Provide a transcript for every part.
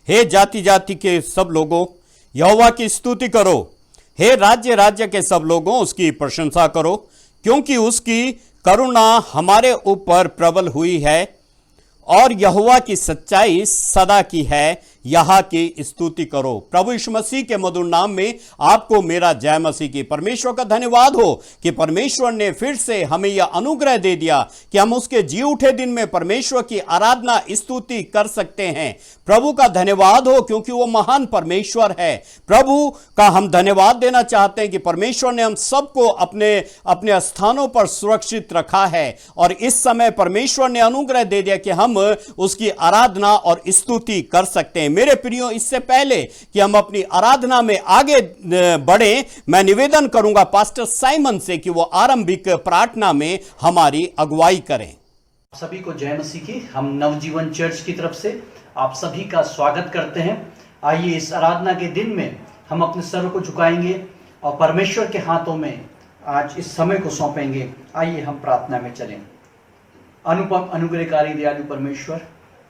हे जाति जाति के सब लोगों, यहोवा की स्तुति करो। हे राज्य राज्य के सब लोगों, उसकी प्रशंसा करो, क्योंकि उसकी करुणा हमारे ऊपर प्रबल हुई है और यहोवा की सच्चाई सदा की है। यहाँ की स्तुति करो। प्रभु यीशु मसीह के मधुर नाम में आपको मेरा जय मसीह की। परमेश्वर का धन्यवाद हो कि परमेश्वर ने फिर से हमें यह अनुग्रह दे दिया कि हम उसके जी उठे दिन में परमेश्वर की आराधना स्तुति कर सकते हैं। प्रभु का धन्यवाद हो क्योंकि वो महान परमेश्वर है। प्रभु का हम धन्यवाद देना चाहते हैं कि परमेश्वर ने हम सबको अपने अपने स्थानों पर सुरक्षित रखा है और इस समय परमेश्वर ने अनुग्रह दे दिया कि हम उसकी आराधना और स्तुति कर सकते हैं। मेरे प्रियो, इससे पहले कि हम अपनी आराधना में आगे बढ़े, मैं निवेदन करूंगा पास्टर साइमन से कि वो आरंभिक प्रार्थना में हमारी अगुवाई करें। सभी को जय मसीह की। हम नवजीवन चर्च की तरफ से आप सभी का स्वागत करते हैं। आइए इस आराधना के दिन में हम अपने सर को झुकाएंगे और परमेश्वर के हाथों में आज इस समय को सौंपेंगे। आइए हम प्रार्थना में चलें। अनुपम अनुग्रहकारी दयालु परमेश्वर,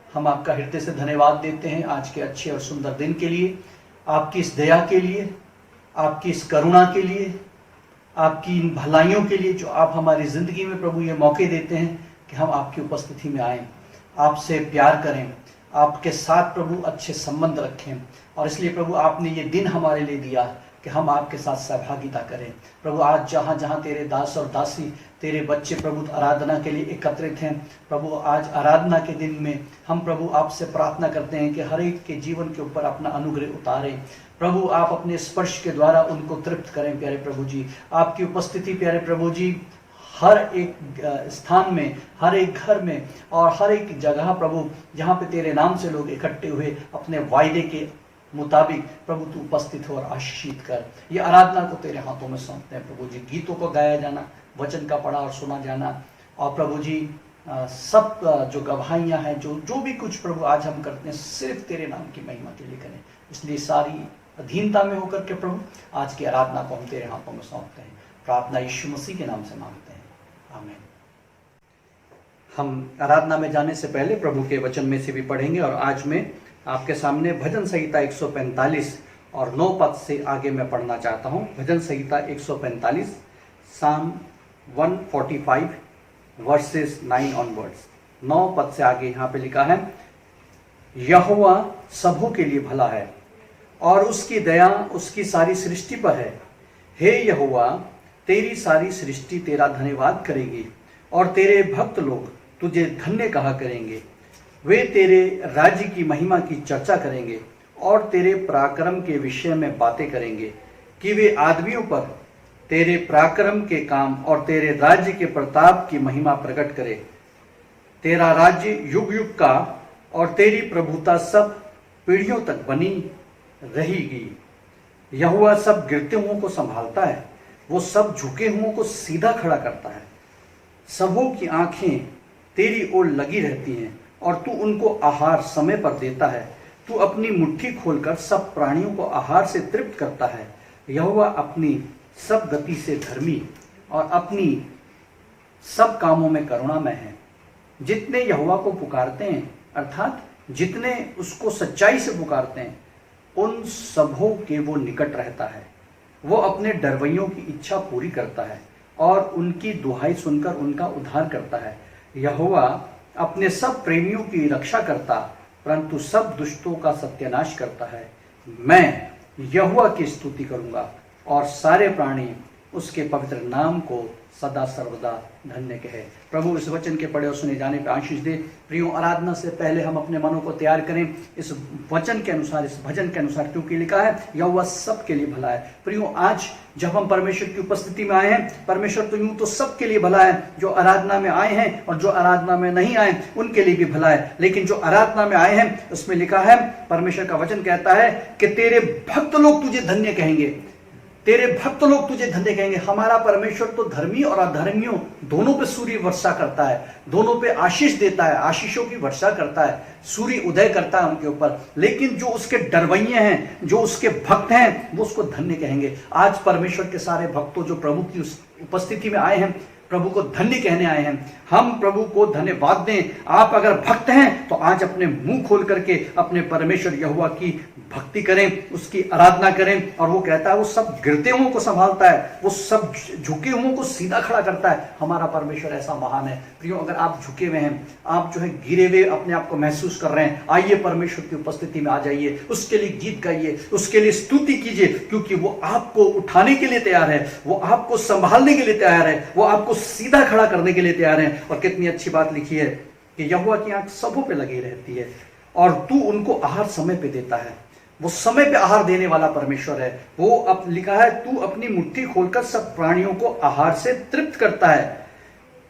हम आपका हृदय से धन्यवाद देते हैं आज के अच्छे और सुंदर दिन के लिए, आपकी इस दया के लिए, आपकी इस करुणा के लिए, आपकी इन भलाइयों के लिए जो आप हमारी जिंदगी में प्रभु ये मौके देते हैं कि हम आपकी उपस्थिति में आएं, आपसे प्यार करें, आपके साथ प्रभु अच्छे संबंध रखें। और इसलिए प्रभु आपने ये दिन हमारे लिए दिया कि हम आपके साथ सहभागिता करें। प्रभु आज जहाँ जहाँ तेरे दास और दासी, तेरे बच्चे प्रभु आराधना के लिए एकत्रित हैं, प्रभु आज आराधना के दिन में हम प्रभु आपसे प्रार्थना करते हैं कि हर एक के जीवन के ऊपर अपना अनुग्रह उतारें। प्रभु आप अपने स्पर्श के द्वारा उनको तृप्त करें। प्यारे प्रभु जी, आपकी उपस्थिति प्यारे प्रभु जी हर एक स्थान में, हर एक घर में और हर एक जगह प्रभु जहाँ पे तेरे नाम से लोग इकट्ठे हुए अपने वायदे के मुताबिक प्रभु तू उपस्थित हो और आशीषित कर। ये आराधना को तेरे हाथों में सौंपते हैं प्रभु जी। गीतों को गाया जाना, वचन का पढ़ा और सुना जाना, और प्रभु जी सब जो गवाहियाँ हैं, जो भी कुछ प्रभु आज हम करते हैं, सिर्फ तेरे नाम की महिमा के लिए करें। इसलिए सारी अधीनता में होकर के प्रभु आज की आराधना को हम तेरे हाथों में सौंपते हैं। प्रार्थना यीशु मसीह के नाम से मांगते हैं, आमीन। हम आराधना में जाने से पहले प्रभु के वचन में से भी पढ़ेंगे और आज मैं आपके सामने भजन संहिता 145 और 9 पद से आगे मैं पढ़ना चाहता हूँ। भजन संहिता 145 साम 145 वर्सेस 9 ऑनवर्ड्स। 9 पद से आगे यहाँ पे लिखा है, यहोवा सबों के लिए भला है और उसकी दया उसकी सारी सृष्टि पर है। हे यहोवा, तेरी सारी सृष्टि तेरा धन्यवाद करेगी और तेरे भक्त लोग तुझे धन्य कहा करेंगे। वे तेरे राज्य की महिमा की चर्चा करेंगे और तेरे पराक्रम के विषय में बातें करेंगे कि वे आदमियों पर तेरे पराक्रम के काम और तेरे राज्य के प्रताप की महिमा प्रकट करे। तेरा राज्य युग युग का और तेरी प्रभुता सब पीढ़ियों तक बनी रहेगी। यहोवा सब गिरते हुओं को संभालता है, वो सब झुके हुओं को सीधा खड़ा करता है। सबों की आंखें तेरी ओर लगी रहती हैं और तू उनको आहार समय पर देता है। तू अपनी मुट्ठी खोलकर सब प्राणियों को आहार से तृप्त करता है। यहोवा अपनी सब गति से धर्मी और अपनी सब कामों में करुणामय है। जितने यहोवा को पुकारते हैं, अर्थात जितने उसको सच्चाई से पुकारते हैं, उन सबों के वो निकट रहता है। वो अपने डरवैयों की इच्छा पूरी करता है और उनकी दुहाई सुनकर उनका उद्धार करता है। यहोवा अपने सब प्रेमियों की रक्षा करता, परंतु सब दुष्टों का सत्यानाश करता है। मैं यहोवा की स्तुति करूंगा और सारे प्राणी उसके पवित्र नाम को सदा सर्वदा धन्य कहे। प्रभु इस वचन के पढ़े और सुने जाने पे आशीष दे। प्रियो, आराधना से पहले हम अपने मनों को तैयार करें इस वचन के अनुसार, इस भजन के अनुसार, क्योंकि लिखा है यहोवा सबके लिए भला है। प्रियो, आज जब हम परमेश्वर की उपस्थिति में आए हैं, परमेश्वर तो यूं तो सबके लिए भला है, जो आराधना में आए हैं और जो आराधना में नहीं आए उनके लिए भी भला है। लेकिन जो आराधना में आए हैं उसमें लिखा है, परमेश्वर का वचन कहता है कि तेरे भक्त लोग तुझे धन्य कहेंगे, तेरे भक्त लोग तुझे धन्य कहेंगे। हमारा परमेश्वर तो धर्मी और अधर्मियों दोनों पे सूर्य वर्षा करता है, दोनों पे आशीष देता है, आशीषों की वर्षा करता है, सूर्य उदय करता है उनके ऊपर। लेकिन जो उसके डरवैये हैं, जो उसके भक्त हैं, वो उसको धन्य कहेंगे। आज परमेश्वर के सारे भक्तों जो प्रभु की उस उपस्थिति में आए हैं, प्रभु को धन्य कहने आए हैं, हम प्रभु को धन्यवाद दें। आप अगर भक्त हैं तो आज अपने मुंह खोल करके अपने परमेश्वर यहोवा की भक्ति करें, उसकी आराधना करें। और वो कहता है वो सब गिरते हुओं को संभालता है, वो सब झुके हुओं को सीधा खड़ा करता है। हमारा परमेश्वर ऐसा महान है। प्रियो, अगर आप झुके हुए हैं, आप जो है गिरे हुए अपने आप को महसूस कर रहे हैं, आइए परमेश्वर की उपस्थिति में आ जाइए, उसके लिए गीत गाइए, उसके लिए स्तुति कीजिए, क्योंकि वो आपको उठाने के लिए तैयार है, वो आपको संभालने के लिए तैयार है, वो आपको सीधा खड़ा करने के लिए तैयार है। और कितनी अच्छी बात लिखी है कि यहोवा की आंख सबों पे लगी रहती है और तू उनको आहार समय पे देता है। वो समय पे आहार देने वाला परमेश्वर है। वो अब लिखा है, तू अपनी मुट्ठी खोलकर सब प्राणियों को आहार से तृप्त करता है।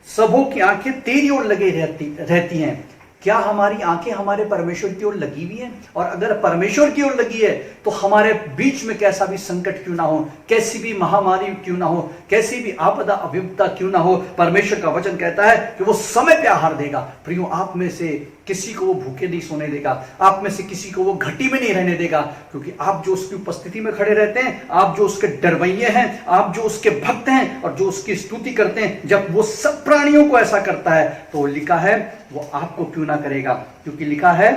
सबों की आंखें तेरी ओर लगी रहती हैं। क्या हमारी आंखें हमारे परमेश्वर की ओर लगी हुई हैं? और अगर परमेश्वर की ओर लगी है तो हमारे बीच में कैसा भी संकट क्यों ना हो, कैसी भी महामारी क्यों ना हो, कैसी भी आपदा अभियुक्ता क्यों ना हो, परमेश्वर का वचन कहता है कि वो समय पे आहार देगा। प्रियो, आप में से किसी को वो भूखे नहीं सोने देगा, आप में से किसी को वो घटी में नहीं रहने देगा, क्योंकि आप जो उसकी उपस्थिति में खड़े रहते हैं, आप जो उसके डरवैये हैं, आप जो उसके भक्त हैं और जो उसकी स्तुति करते हैं, जब वो सब प्राणियों को ऐसा करता है तो लिखा है वो आपको क्यों ना करेगा। क्योंकि लिखा है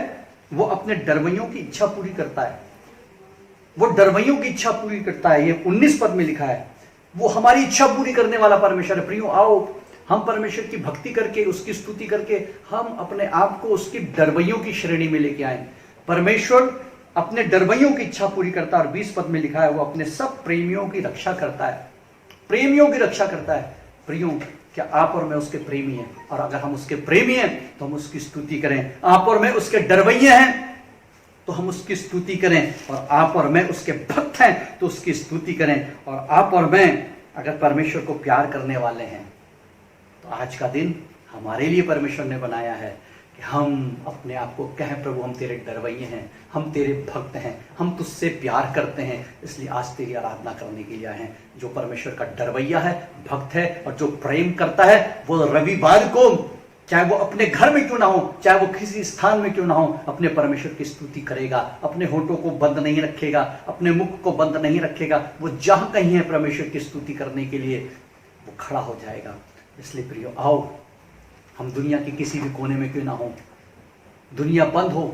वो अपने डरवैयों की इच्छा पूरी करता है, वो डरवैयों की इच्छा पूरी करता है। ये 19 पद में लिखा है, वो हमारी इच्छा पूरी करने वाला परमेश्वर है। प्रियो, आओ हम परमेश्वर की भक्ति करके, उसकी स्तुति करके हम अपने आप को उसकी डरवैयों की श्रेणी में लेके आए। परमेश्वर अपने डरवैयों की इच्छा पूरी करता है। और 20 पद में लिखा है वो अपने सब प्रेमियों की रक्षा करता है, प्रेमियों की रक्षा करता है। प्रियो, क्या आप और मैं उसके प्रेमी हैं? और अगर हम उसके प्रेमी हैं तो हम उसकी स्तुति करें। आप और मैं उसके डरवैये हैं तो हम उसकी स्तुति करें, और आप और मैं उसके भक्त हैं तो उसकी स्तुति करें। और आप और मैं अगर परमेश्वर को प्यार करने वाले हैं तो आज का दिन हमारे लिए परमेश्वर ने बनाया है कि हम अपने आप को कहें, प्रभु हम तेरे डरवैये हैं, हम तेरे भक्त हैं, हम तुझसे प्यार करते हैं, इसलिए आज तेरी आराधना करने के लिए आए हैं। जो परमेश्वर का डरवैया है, भक्त है और जो प्रेम करता है, वो रविवार को, चाहे वो अपने घर में क्यों ना हो, चाहे वो किसी स्थान में क्यों ना हो, अपने परमेश्वर की स्तुति करेगा, अपने होठों को बंद नहीं रखेगा, अपने मुख को बंद नहीं रखेगा। वो जहां कहीं है परमेश्वर की स्तुति करने के लिए वो खड़ा हो जाएगा। इसलिए प्रियो, आओ हम दुनिया के किसी भी कोने में क्यों ना हो, दुनिया बंद हो,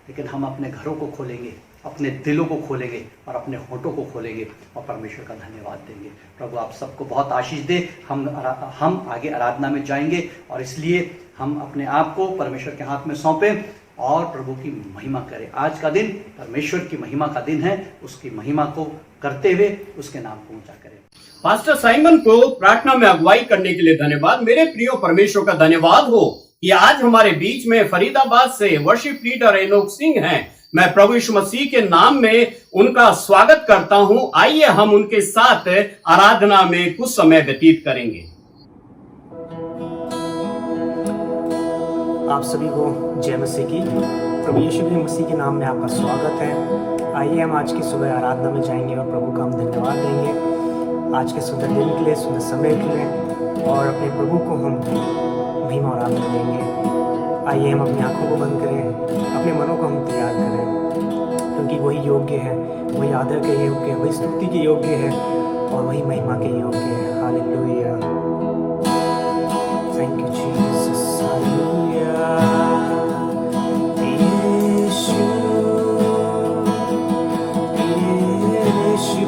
लेकिन हम अपने घरों को खोलेंगे, अपने दिलों को खोलेंगे और अपने होठों को खोलेंगे और परमेश्वर का धन्यवाद देंगे। प्रभु आप सबको बहुत आशीष दे। हम आगे आराधना में जाएंगे और इसलिए हम अपने आप को परमेश्वर के हाथ में सौंपें और प्रभु की महिमा करें। आज का दिन परमेश्वर की महिमा का दिन है, उसकी महिमा को करते हुए उसके नाम को ऊंचा करें। पास्टर साइमन को प्रार्थना में अगुवाई करने के लिए धन्यवाद। मेरे प्रियो, परमेश्वर का धन्यवाद हो कि आज हमारे बीच में फरीदाबाद से वर्शिप लीडर एनोक सिंह हैं। मैं प्रभु यीशु मसीह के नाम में उनका स्वागत करता हूं। आइए हम उनके साथ आराधना में कुछ समय व्यतीत करेंगे। आप सभी को जय मसीह की। प्रभु यीशु मसीह के नाम में आपका स्वागत है। आइए हम आज की सुबह आराधना में जाएंगे और प्रभु का हम धन्यवाद देंगे आज के सुंदर दिन के लिए, सुंदर समय के लिए, और अपने प्रभु को हम महिमा और आदर देंगे। आइए हम अपनी आंखों को बंद करें, अपने मनों को हम तैयार करें, क्योंकि वही योग्य है, वही आदर के योग्य है, वही स्तुति के योग्य है और वही महिमा के योग्य है। Hallelujah, thank you Jesus, hallelujah. Yeshu, Yeshu,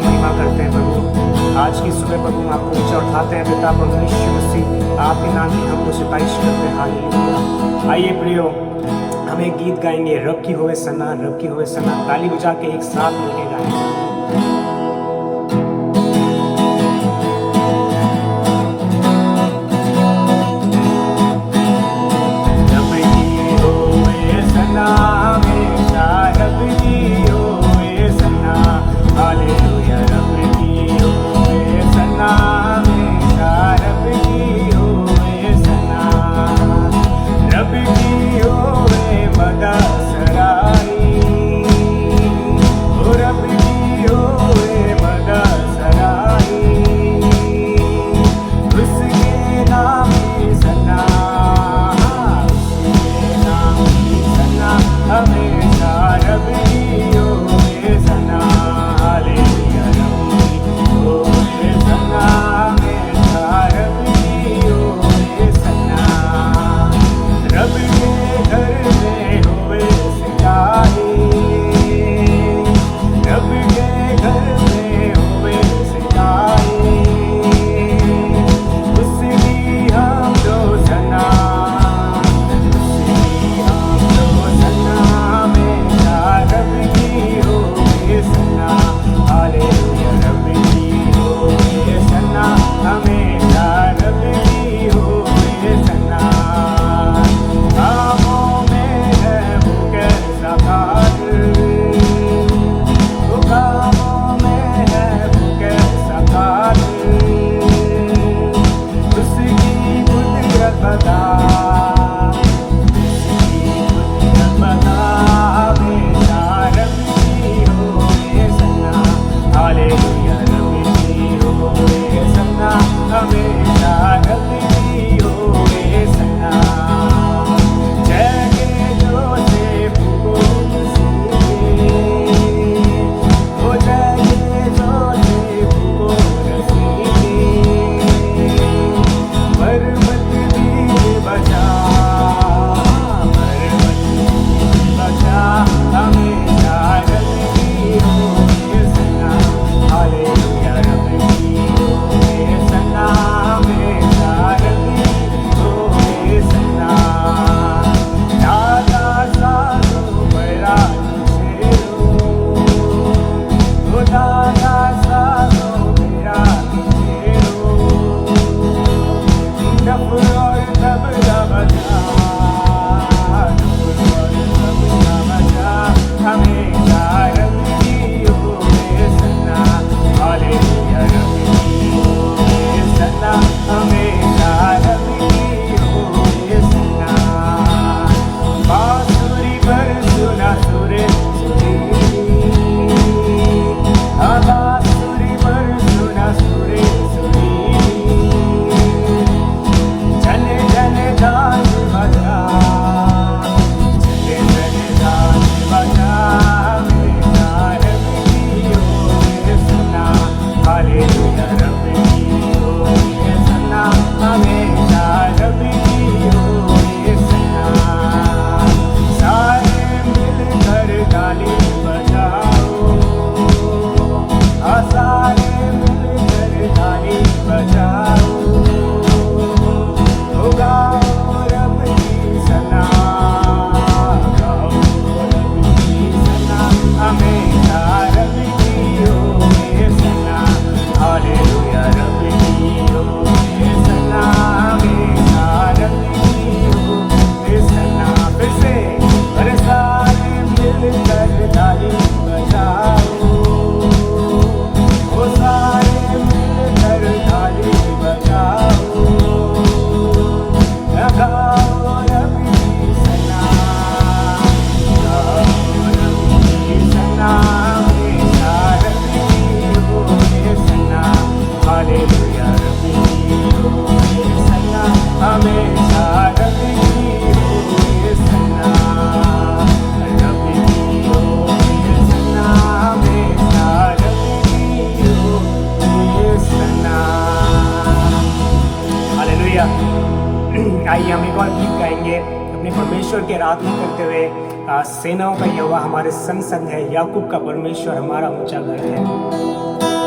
आपकी महिमा करते हैं प्रभु। आज की सुबह प्रभु हम आपको ऊंचा उठाते हैं पिता परमेश्वर मसीह, आपके नाम की हम तो सिफारिश करते हैं। हालेलुया। आइए प्रियो, हम एक गीत गाएंगे, रब की होवे सना, रब की होवे सना। ताली बजा के एक साथ मिलके गाएंगे। आइए हम एक और गीत गाएंगे अपने परमेश्वर की आराधना करते हुए। सेनाओं का यहोवा हमारे संग संग है, याकूब का परमेश्वर हमारा ऊंचा घर है।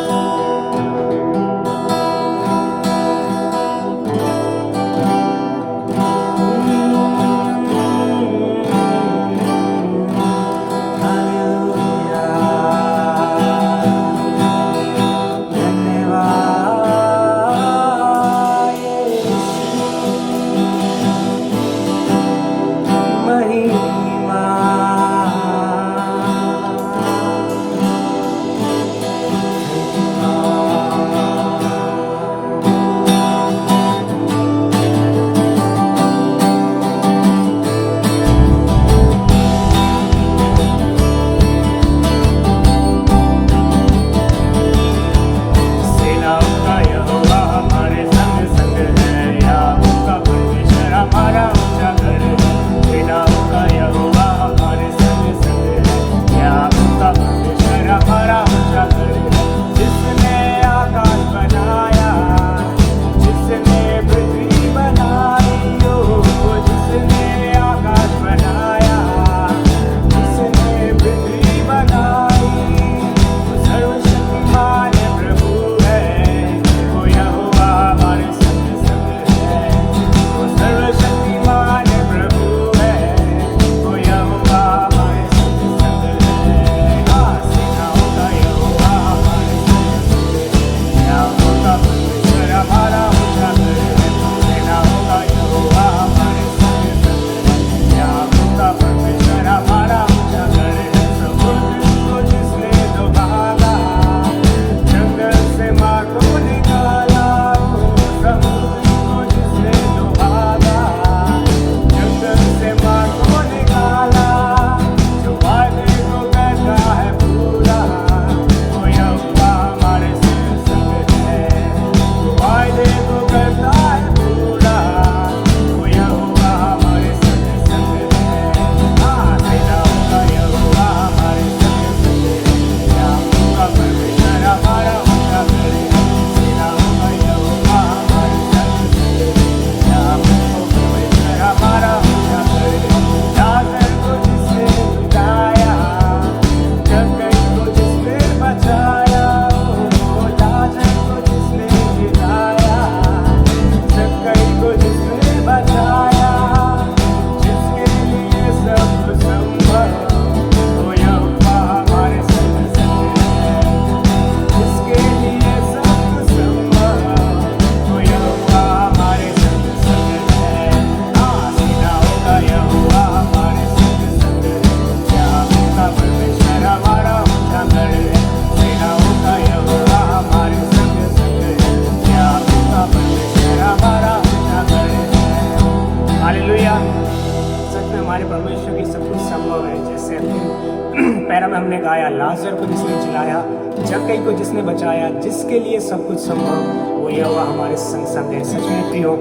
में हमने गाया, लाजर को जिसने जिलाया, जक्कई को जिसने बचाया, जिसके लिए सब कुछ संभव, वो यहोवा हमारे संग संग है। सच में प्रियो,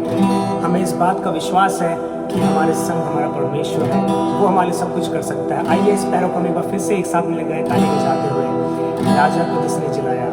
हमें इस बात का विश्वास है कि हमारे संग हमारा परमेश्वर है, वो हमारे सब कुछ कर सकता है। आइए इस पैरों को हम एक बार फिर से एक साथ मिल गए ताली बजाते हुए, लाजर को जिसने जिलाया।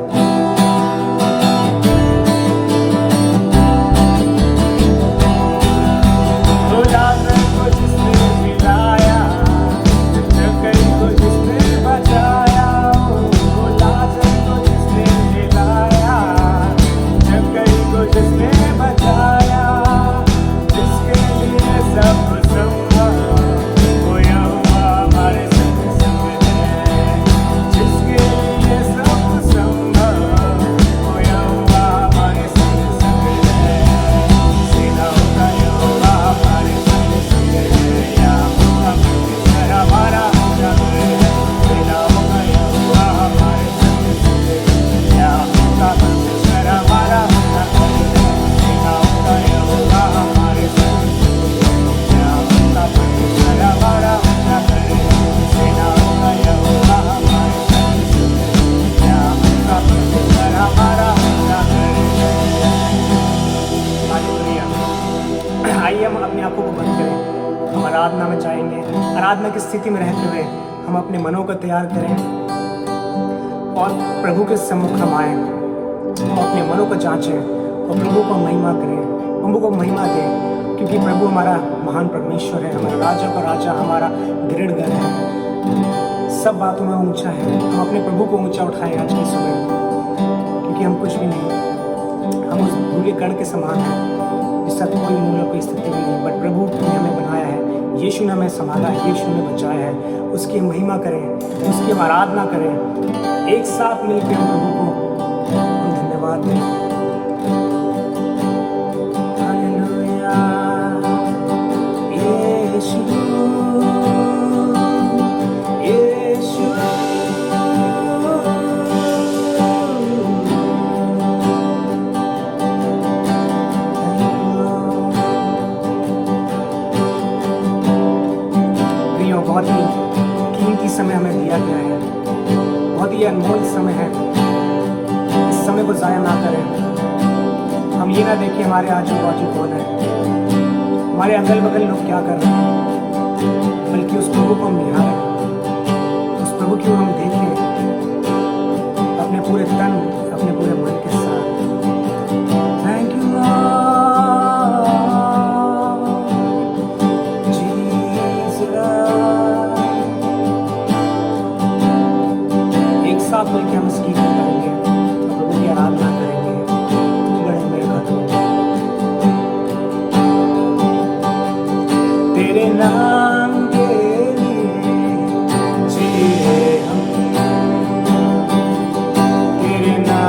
आइए हम अपने आंखों को बंद करें, हम आराधना में जाएंगे। आराधना की स्थिति में रहते हुए हम अपने मनों को तैयार करें और प्रभु के सम्मुख हम आए, हम अपने मनों को जांचें और प्रभु को महिमा करें, प्रभु को महिमा दें, क्योंकि प्रभु हमारा महान परमेश्वर है, हमारा राजा का राजा, हमारा दृढ़ है, सब बातों में ऊंचा है। हम अपने प्रभु को ऊंचा उठाएं आज की सुबह, क्योंकि हम कुछ भी नहीं, हम उस धूले कण के समान हैं जिसका कोई मूल्य कोई स्थिति भी नहीं, बट प्रभु ने हमें बनाया है, यीशु ने हमें संभाला है, यीशु ने बचाया है। उसकी महिमा करें, उसकी आराधना करें, एक साथ मिलकर हम प्रभु को हम धन्यवाद दें। हालेलुया यीशु यीशु बहुत ही कीमती समय हमें दिया गया है, बहुत ही अनमोल समय है। इस समय को ज़ाया ना करें। हम ये ना देखें हमारे आजू बाजू कौन है, हमारे अगल बगल लोग क्या कर रहे हैं, बल्कि उस प्रभु को हम निहारें, उस प्रभु की हम देखें अपने पूरे तन, अपने पूरे मन के साथ। थैंक यू साथ मिलकर हम इसकी करेंगे, प्रभु की आराधना करेंगे। बड़े मेरे तेरे नाम के लिए जिए हम, तेरे नाम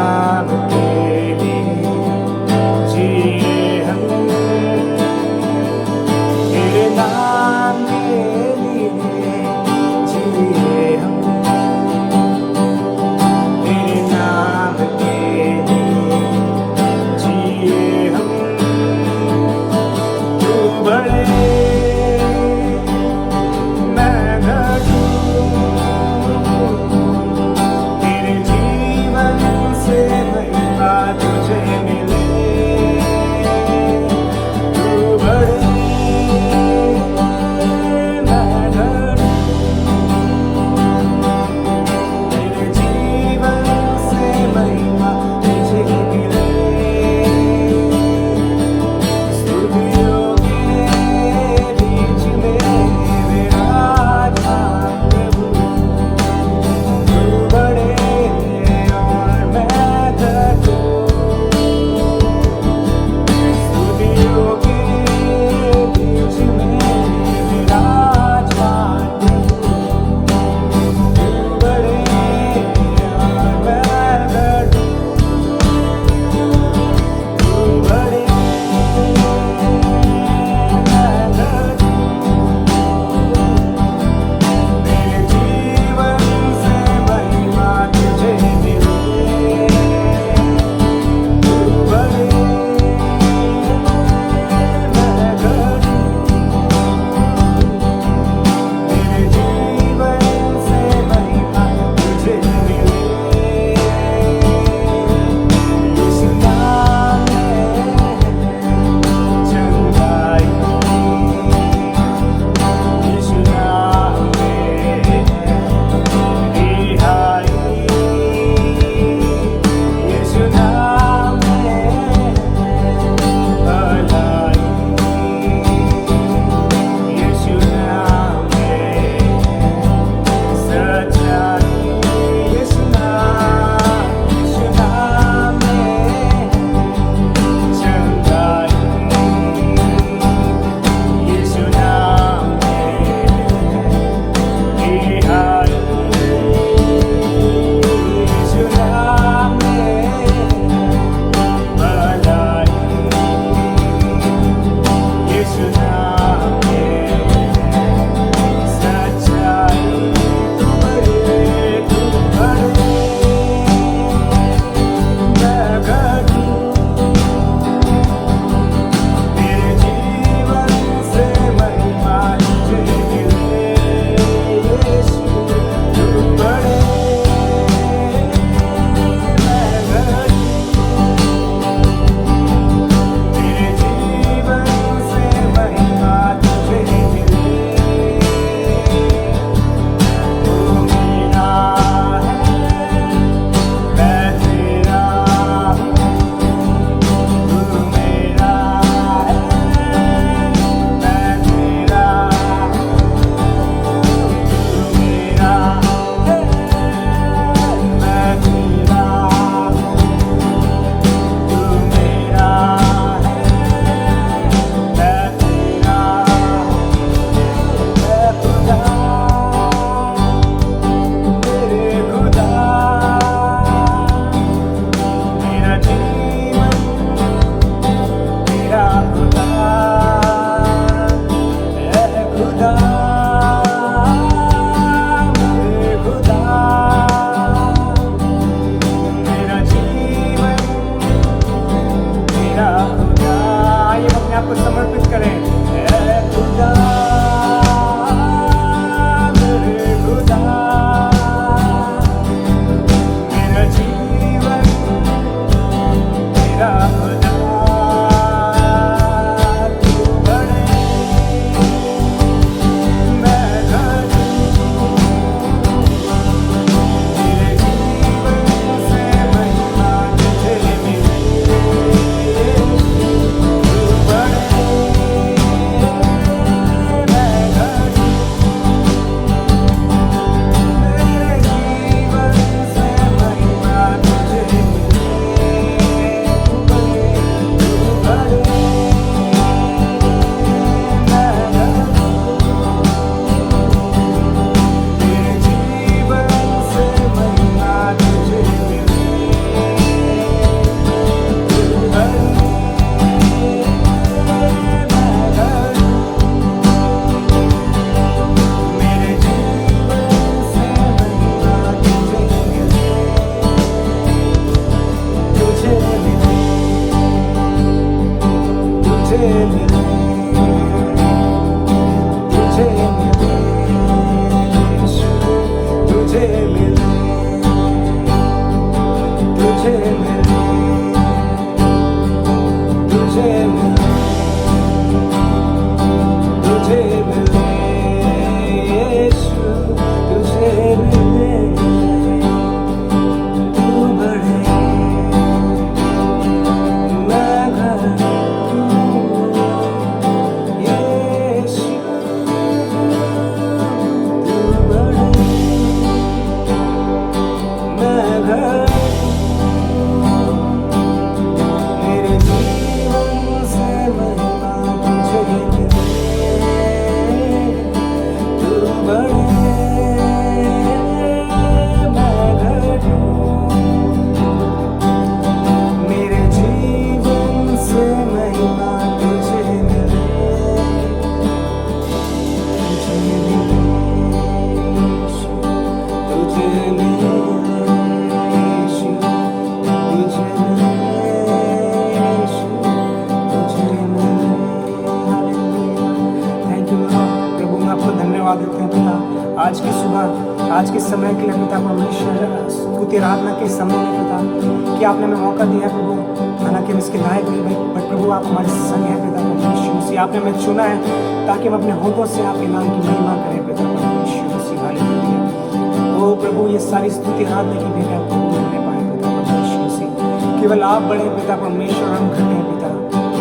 आज के समय के लिए पिता परमेश्वर स्तुति आराधना के समय में पिता कि आपने हमें मौका दिया है प्रभु, हालांकि हम इसके लायक नहीं भाई, बट प्रभु आप हमारे संग हैं पिता परमेश्वर मसीह। आपने हमें चुना है ताकि हम अपने होठों से आपके नाम की महिमा करें पिता परमेश्वर मसीह। हालेलुया। ओ प्रभु, ये सारी स्तुति आराधना की भेंट आपको करने पाए पिता परमेश्वर मसीह। केवल आप बड़े पिता परमेश्वर, हम घटे पिता।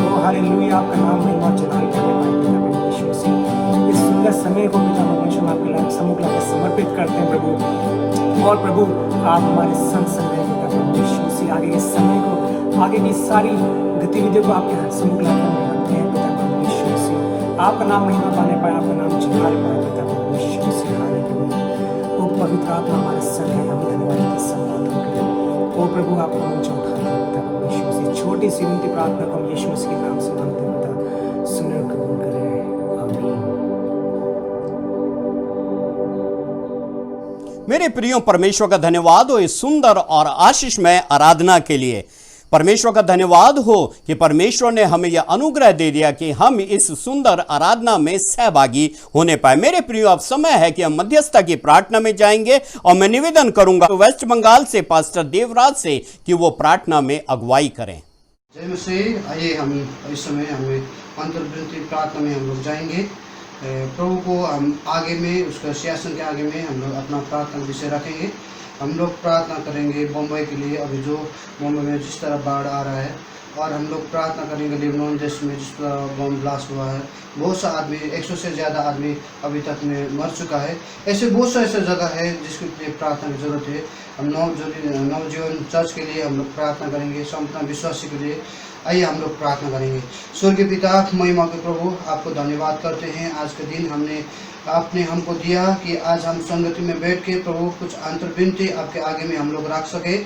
ओ हालेलुया, आपका नाम महिमा चलाने करने पाए पिता परमेश्वर मसीह। इस सुंदर समय को पिता परमेश्वर आपके लायक सम्मुख लाकर समर्पित करते हैं प्रभु। और प्रभु आप हमारे संग संग हैं पिता परमेश्वर मसीह। आगे के समय को, आगे की सारी गतिविधियों को आपके सम्मुख लाकर रखते हैं पिता परमेश्वर मसीह। आपका नाम महिमा पाने पाए, आपका नाम चिल्ला पाए पिता परमेश्वर मसीह। हालेलुया। ओ पवित्र आत्मा हमारे संग है, हम धन्यवाद के संबोधन करें। ओ प्रभु आपको मंच उठाते हैं पिता परमेश्वर मसीह। छोटी सी विनती प्रार्थना को हम यीशु मसीह के नाम से मांगते हैं पिता, सुने और कबूल करें। आमीन। मेरे प्रियो, परमेश्वर का धन्यवाद हो इस सुंदर और आशीषमय आराधना के लिए। परमेश्वर का धन्यवाद हो कि परमेश्वर ने हमें यह अनुग्रह दे दिया कि हम इस सुंदर आराधना में सहभागी होने पाए। मेरे प्रियो, अब समय है कि हम मध्यस्थता की प्रार्थना में जाएंगे और मैं निवेदन करूंगा वेस्ट बंगाल से पास्टर देवराज से कि वो प्रार्थना में अगुवाई करें। जय मसीह। आइए हम इस समय हमें अंतर्वृत्ति प्रार्थना में हम लोग जाएंगे। प्रभु को हम आगे में, उसका सिंहासन के आगे में हम लोग अपना प्रार्थना विषय रखेंगे। हम लोग प्रार्थना करेंगे बम्बई के लिए, अभी जो बम्बई में जिस तरह बाढ़ आ रहा है, और हम लोग प्रार्थना करेंगे लेबनान देश में जिस तरह बम ब्लास्ट हुआ है। बहुत सा आदमी, 100 से ज़्यादा आदमी अभी तक में मर चुका है। ऐसे बहुत सा ऐसा जगह है जिसके लिए प्रार्थना की जरूरत है। हम नवजीवन चर्च के लिए हम लोग प्रार्थना करेंगे, संपूर्ण विश्वासी के लिए। आइए हम लोग प्रार्थना करेंगे। स्वर्गीय पिता, महिमा के प्रभु, आपको धन्यवाद करते हैं। आज के दिन आपने हमको दिया कि आज हम संगति में बैठ के प्रभु कुछ अंतर्विनती आपके आगे में हम लोग रख सके।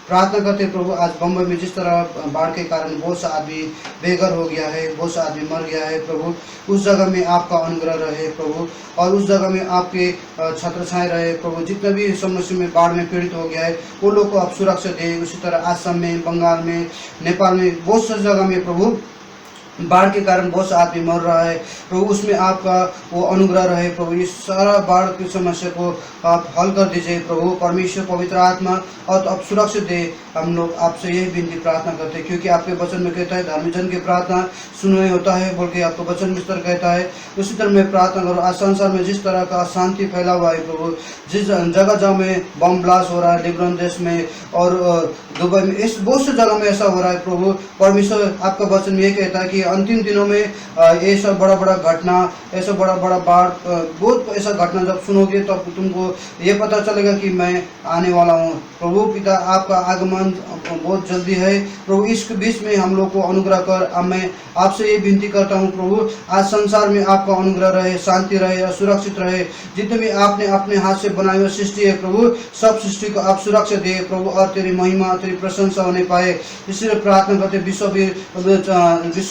प्रार्थना करते प्रभु, आज बम्बई में जिस तरह बाढ़ के कारण बहुत सा आदमी बेघर हो गया है, बहुत सा आदमी मर गया है प्रभु, उस जगह में आपका अनुग्रह रहे प्रभु, और उस जगह में आपके छत्र छाए रहे प्रभु। जितने भी समस्या में बाढ़ में पीड़ित हो गया है वो लोग को आप सुरक्षा दे। उसी तरह आसाम में, बंगाल में, नेपाल में, बहुत सी जगह में प्रभु बाढ़ के कारण बहुत सा आदमी मर रहा है प्रभु, उसमें आपका वो अनुग्रह रहे प्रभु। इस सारा बाढ़ की समस्या को आप हल कर दीजिए प्रभु। परमेश्वर पवित्र आत्मा और तो आप सुरक्षित दे। हम लोग आपसे यही विनती प्रार्थना करते हैं, क्योंकि आपके वचन में कहता है धर्मी जन की प्रार्थना सुनो होता है बोल के आपका वचन में इस तरह कहता है। उसी तरह मैं प्रार्थना करूँ, आज संसार में जिस तरह का अशांति फैला हुआ है प्रभु, जिस जगह जगह में बम ब्लास्ट हो रहा है, लेबनान देश में और दुबई में, इस बहुत से जगह में ऐसा हो रहा है प्रभु। परमेश्वर आपका वचन में ये कहता है कि अंतिम दिनों में ऐसा बड़ा बड़ा घटना, ऐसा बड़ा बड़ा बाढ़, बहुत ऐसा घटना जब सुनोगे तब तुमको ये पता चलेगा कि मैं आने वाला हूँ प्रभु। पिता, आपका आगमन बहुत जल्दी है प्रभु। इस बीच में हम लोग को अनुग्रह कर। अब मैं आपसे ये विनती करता हूँ प्रभु, आज संसार में आपका अनुग्रह रहे, शांति रहे और सुरक्षित रहे। जितने भी आपने अपने हाथ से बनाए हुए सृष्टि है प्रभु, सब सृष्टि को आप सुरक्षा दे प्रभु, और तेरी महिमा, तेरी प्रशंसा होने पाए। इसलिए प्रार्थना करते विश्व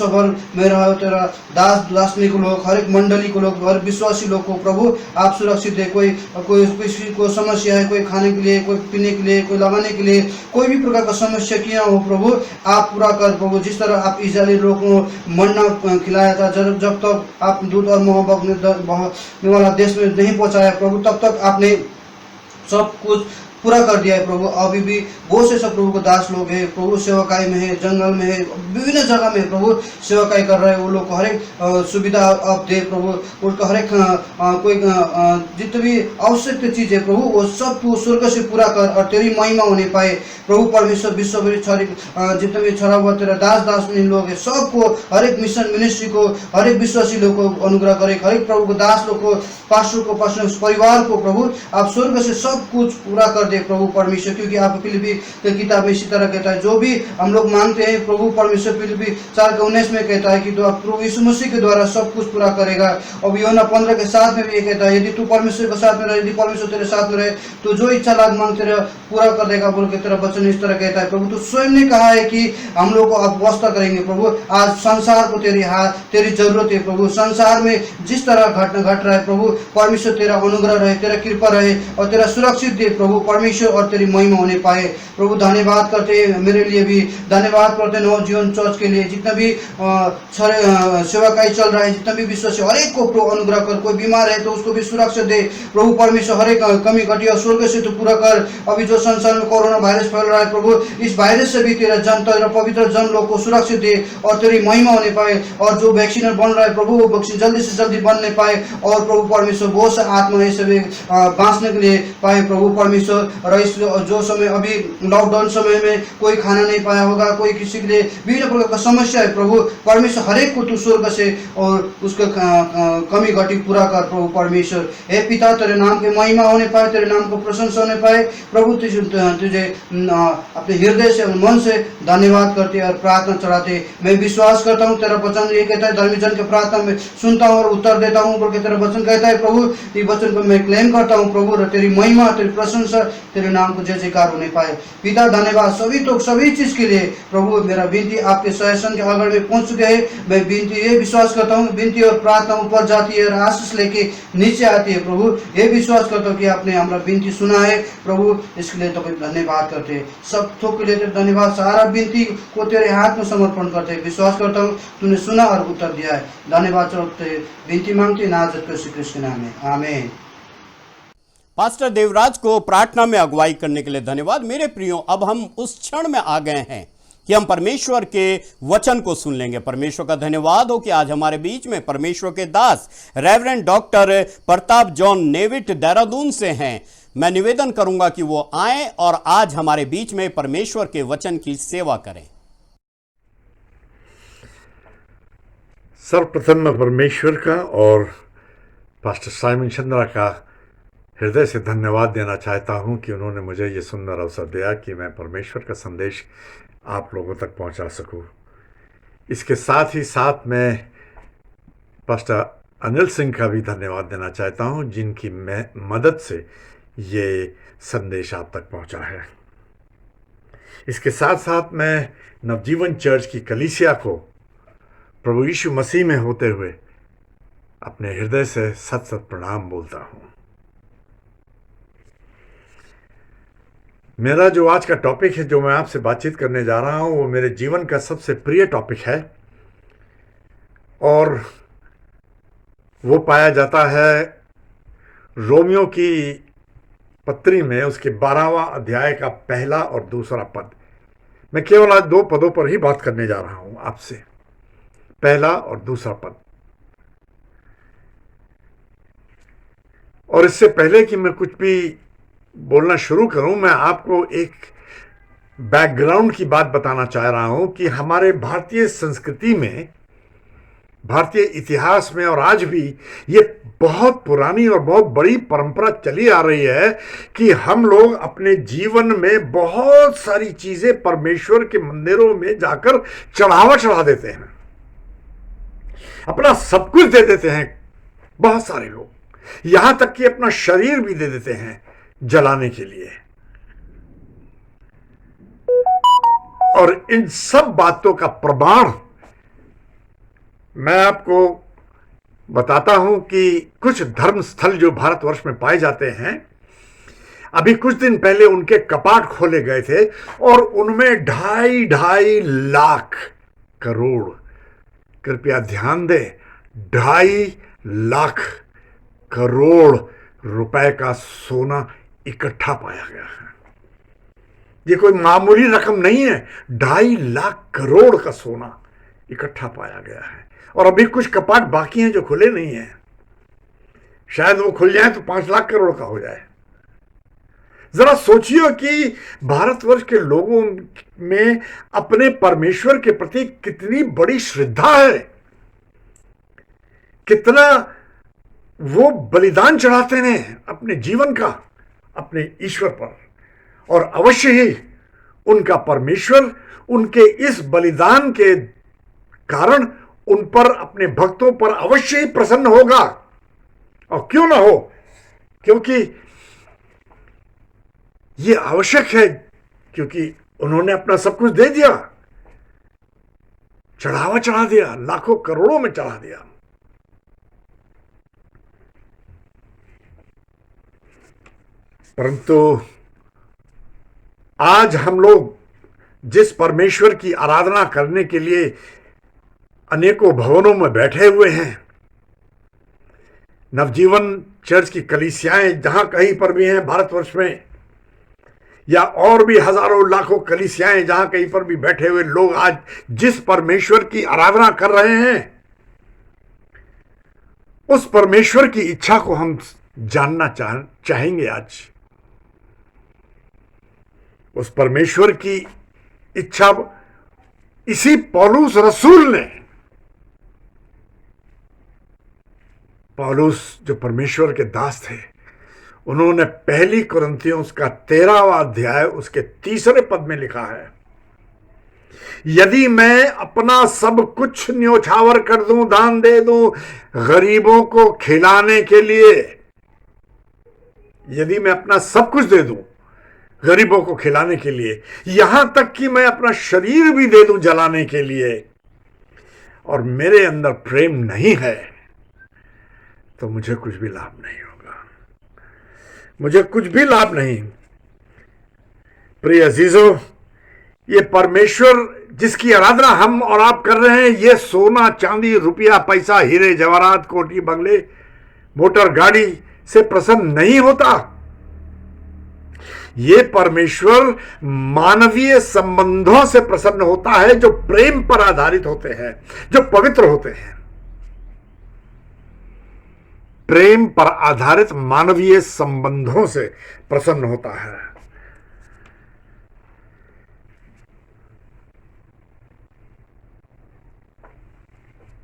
भर में रहो तेरा दास दासनी को लोग, हर एक मंडली को लोग, हर विश्वासी लोग को प्रभु आप सुरक्षित दे। कोई किसी को समस्या है, कोई खाने के लिए, कोई पीने के लिए, कोई लगाने के लिए, कोई भी प्रकार का समस्या किया हो प्रभु आप पूरा कर प्रभु। जिस तरह आप इजरायली लोगों को मन्ना खिलाया था, जब तक आप दूध और मोहब्बत वाला देश में नहीं पहुंचाया प्रभु, तब तक आपने सब कुछ पूरा कर दिया है प्रभु। अभी भी बहुत से सब प्रभु को दास लोग हैं प्रभु, सेवकाई में है, जंगल में है, विभिन्न जगह में प्रभु सेवकाई कर रहे हैं। वो लोग को हर एक सुविधा आप दे प्रभु, उनको हर एक कोई जितनी भी आवश्यक चीज़ है प्रभु वो सब तू स्वर्ग से पूरा कर और तेरी महिमा होने पाए प्रभु। परमेश्वर विश्व जितने भी छड़ा हुआ तेरा दास दासनी लोग है, सबको, हर एक मिशन मिनिस्ट्री को, हर एक विश्वासी लोग को अनुग्रह करे। हर एक प्रभु को दास लोग को, पास्टर को, पास्टर परिवार को प्रभु आप स्वर्ग से सब कुछ पूरा कर दे प्रभु परमेश्वर। क्योंकि आप फिलिपी की किताब में इसी तरह कहता है, जो भी हम लोग मांगते हैं प्रभु परमेश्वर फिलिपी 4:19 में कहता है कि तो आप प्रभु यीशु मसीह के द्वारा सब कुछ पूरा करेगा। और यूहन्ना 15:7 में भी ये कहता है, यदि तू परमेश्वर के साथ में रहे, यदि परमेश्वर तेरे साथ में रहे तो जो इच्छा लाग मांगते रहे पूरा कर देगा बोल के तेरा वचन इस तरह कहता है प्रभु। तो स्वयं ने कहा है कि हम लोग को आप व्यवस्था करेंगे प्रभु। आज संसार को तेरी जरूरत है प्रभु। संसार में जिस तरह घटना घट रहा है प्रभु, परमेश्वर तेरा अनुग्रह रहे, तेरा कृपा रहे और तेरा सुरक्षित दे प्रभु। परमेश्वर और तेरी महिमा होने पाए। प्रभु धन्यवाद करते मेरे लिए भी धन्यवाद करते नवजीवन चर्च के लिए, जितना भी सेवाकाई चल रहा है, जितना भी विश्व से हर एक को प्रभु अनुग्रह कर। कोई बीमार है तो उसको भी सुरक्षा दे प्रभु परमेश्वर, हर एक कमी घटिया स्वर्ग से तो पूरा कर। अभी जो संसार में कोरोना वायरस फैल रहा है प्रभु, इस वायरस से भी तेरा जन, तेरा पवित्र जन लोग को सुरक्षित दे और तेरी महिमा होने पाए। और जो वैक्सीन बन रहा है प्रभु, वो वैक्सीन जल्दी से जल्दी बनने पाए और प्रभु परमेश्वर बहुत से आत्मा है सभी बांचने के लिए पाए प्रभु परमेश्वर। और इस जो समय अभी लॉकडाउन समय में कोई खाना नहीं पाया होगा, कोई किसी के लिए विभिन्न प्रकार का समस्या है प्रभु परमेश्वर, हर एक को तू स्वर्ग से और उसका कमी घटी पूरा कर प्रभु परमेश्वर। हे पिता, तेरे नाम की महिमा होने पाए, तेरे नाम को प्रशंसा होने पाए प्रभु। तुझे अपने हृदय से और मन से धन्यवाद करते और प्रार्थना चढ़ाते। मैं विश्वास करता हूँ तेरा वचन ये कहता है, धर्मी जन की प्रार्थना में सुनता हूँ और उत्तर देता हूँ, बोल के तेरा वचन कहता है प्रभु। इस वचन को मैं क्लेम करता हूँ प्रभु, और तेरी महिमा, तेरी प्रशंसा, तेरे नाम को जय जयकार होने पाए। पिता धन्यवाद सभी चीज के लिए प्रभु। मेरा विनती आपके शासन के आगे में पहुंच चुके हैं। मैं विनती ये विश्वास करता हूँ, विनती और प्रार्थना ऊपर जाती है और आशीष लेके नीचे आती है प्रभु। ये विश्वास करता हूँ कि आपने हमारा विनती सुना है प्रभु, इसके लिए तो धन्यवाद करते हैं। सब थोक के लिए धन्यवाद, सारा विनती को तेरे हाथ में समर्पण करते हैं। विश्वास करता हूँ तूने सुना और उत्तर दिया है। धन्यवाद चढ़ते विनती मांगते नाजत के श्री कृष्ण नाम में, आमीन। पास्टर देवराज को प्रार्थना में अगुवाई करने के लिए धन्यवाद। मेरे प्रियो, अब हम उस क्षण में आ गए हैं कि हम परमेश्वर के वचन को सुन लेंगे। परमेश्वर का धन्यवाद हो कि आज हमारे बीच में परमेश्वर के दास reverend doctor Pratap John Nevitt Dehradun से हैं। मैं निवेदन करूंगा कि वो आए और आज हमारे बीच में परमेश्वर के वचन की सेवा करें। सर्वप्रथम मैं परमेश्वर का और पास्टर साइमन चंद्रा का हृदय से धन्यवाद देना चाहता हूं कि उन्होंने मुझे ये सुंदर अवसर दिया कि मैं परमेश्वर का संदेश आप लोगों तक पहुंचा सकूं। इसके साथ ही साथ मैं पास्टर अनिल सिंह का भी धन्यवाद देना चाहता हूं, जिनकी मदद से ये संदेश आप तक पहुंचा है। इसके साथ साथ मैं नवजीवन चर्च की कलीसिया को प्रभु यीशु मसीह में होते हुए अपने हृदय से सत सत प्रणाम बोलता हूं। मेरा जो आज का टॉपिक है, जो मैं आपसे बातचीत करने जा रहा हूं, वो मेरे जीवन का सबसे प्रिय टॉपिक है और वो पाया जाता है रोमियो की पत्री में, उसके 12वां अध्याय का पहला और दूसरा पद। मैं केवल आज 2 पदों पर ही बात करने जा रहा हूं आपसे, पहला और दूसरा पद। और इससे पहले कि मैं कुछ भी बोलना शुरू करूं, मैं आपको एक बैकग्राउंड की बात बताना चाह रहा हूं कि हमारे भारतीय संस्कृति में, भारतीय इतिहास में और आज भी ये बहुत पुरानी और बहुत बड़ी परंपरा चली आ रही है कि हम लोग अपने जीवन में बहुत सारी चीजें परमेश्वर के मंदिरों में जाकर चढ़ावा चढ़ा देते हैं, अपना सब कुछ दे देते हैं। बहुत सारे लोग यहां तक कि अपना शरीर भी दे देते हैं जलाने के लिए। और इन सब बातों का प्रमाण मैं आपको बताता हूं कि कुछ धर्म स्थल जो भारतवर्ष में पाए जाते हैं, अभी कुछ दिन पहले उनके कपाट खोले गए थे और उनमें 2.5 लाख करोड़, कृपया ध्यान दें, 2.5 लाख करोड़ रुपए का सोना इकट्ठा पाया गया है। ये कोई मामूली रकम नहीं है, 2.5 लाख करोड़ का सोना इकट्ठा पाया गया है। और अभी कुछ कपाट बाकी हैं जो खुले नहीं हैं, शायद वो खुल जाए तो 5 लाख करोड़ का हो जाए। जरा सोचिए कि भारतवर्ष के लोगों में अपने परमेश्वर के प्रति कितनी बड़ी श्रद्धा है, कितना वो बलिदान चढ़ाते हैं अपने जीवन का अपने ईश्वर पर। और अवश्य ही उनका परमेश्वर उनके इस बलिदान के कारण उन पर, अपने भक्तों पर अवश्य ही प्रसन्न होगा। और क्यों ना हो, क्योंकि ये आवश्यक है, क्योंकि उन्होंने अपना सब कुछ दे दिया, चढ़ावा चढ़ा दिया, लाखों करोड़ों में चढ़ा दिया। परंतु आज हम लोग जिस परमेश्वर की आराधना करने के लिए अनेकों भवनों में बैठे हुए हैं, नवजीवन चर्च की कलीसियाएं जहां कहीं पर भी हैं भारतवर्ष में, या और भी हजारों लाखों कलीसियाएं जहां कहीं पर भी बैठे हुए लोग आज जिस परमेश्वर की आराधना कर रहे हैं, उस परमेश्वर की इच्छा को हम जानना चाहेंगे। आज उस परमेश्वर की इच्छा इसी पौलुस रसूल ने, पौलुस जो परमेश्वर के दास थे, उन्होंने पहली कुरिन्थियों उसका 13वां अध्याय उसके 3 पद में लिखा है, यदि मैं अपना सब कुछ न्योछावर कर दूं, दान दे दूं गरीबों को खिलाने के लिए, यदि मैं अपना सब कुछ दे दूं गरीबों को खिलाने के लिए, यहां तक कि मैं अपना शरीर भी दे दूं जलाने के लिए, और मेरे अंदर प्रेम नहीं है, तो मुझे कुछ भी लाभ नहीं होगा, मुझे कुछ भी लाभ नहीं। प्रिय अजीजों, ये परमेश्वर जिसकी आराधना हम और आप कर रहे हैं, ये सोना चांदी रुपया पैसा हीरे जवाहरात कोठी बंगले मोटर गाड़ी से प्रसन्न नहीं होता। ये परमेश्वर मानवीय संबंधों से प्रसन्न होता है, जो प्रेम पर आधारित होते हैं, जो पवित्र होते हैं। प्रेम पर आधारित मानवीय संबंधों से प्रसन्न होता है।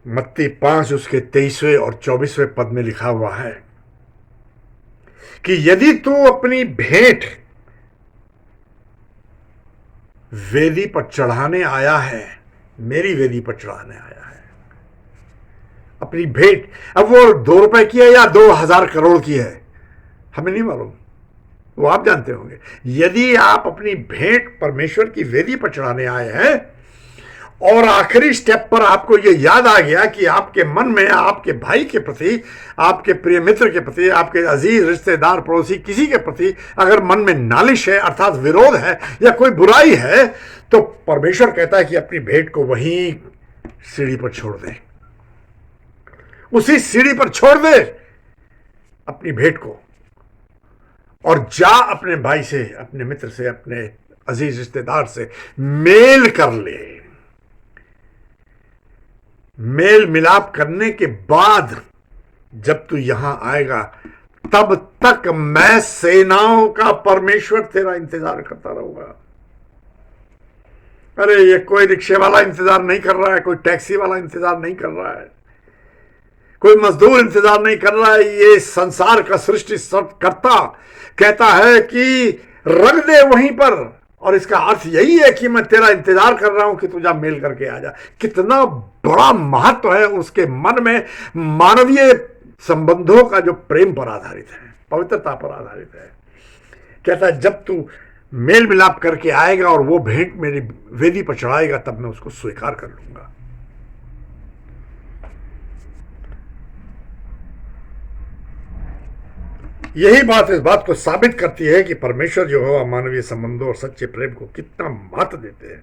मत्ती 5 उसके 23वें और 24वें पद में लिखा हुआ है कि यदि तू अपनी भेंट वेदी पर चढ़ाने आया है, मेरी वेदी पर चढ़ाने आया है, अपनी भेंट, अब वो 2 रुपए की है या 2000 करोड़ की है, हमें नहीं मालूम, वो आप जानते होंगे। यदि आप अपनी भेंट परमेश्वर की वेदी पर चढ़ाने आए हैं और आखिरी स्टेप पर आपको ये याद आ गया कि आपके मन में आपके भाई के प्रति, आपके प्रिय मित्र के प्रति, आपके अजीज रिश्तेदार पड़ोसी किसी के प्रति अगर मन में नालिश है, अर्थात विरोध है या कोई बुराई है, तो परमेश्वर कहता है कि अपनी भेंट को वहीं सीढ़ी पर छोड़ दे, उसी सीढ़ी पर छोड़ दे अपनी भेंट को, और जा अपने भाई से, अपने मित्र से, अपने अजीज रिश्तेदार से मेल कर ले। मेल मिलाप करने के बाद जब तू यहां आएगा, तब तक मैं सेनाओं का परमेश्वर तेरा इंतजार करता रहूंगा। अरे ये कोई रिक्शे वाला इंतजार नहीं कर रहा है, कोई टैक्सी वाला इंतजार नहीं कर रहा है, कोई मजदूर इंतजार नहीं कर रहा है। ये संसार का सृष्टि करता कहता है कि रख दे वहीं पर, और इसका अर्थ यही है कि मैं तेरा इंतजार कर रहा हूं कि तू जा मेल करके आ जा। कितना बड़ा महत्व है उसके मन में मानवीय संबंधों का जो प्रेम पर आधारित है, पवित्रता पर आधारित है। कहता है जब तू मेल मिलाप करके आएगा और वो भेंट मेरी वेदी पर चढ़ाएगा, तब मैं उसको स्वीकार कर लूंगा। यही बात इस बात को साबित करती है कि परमेश्वर जो है मानवीय संबंधों और सच्चे प्रेम को कितना महत्व देते हैं।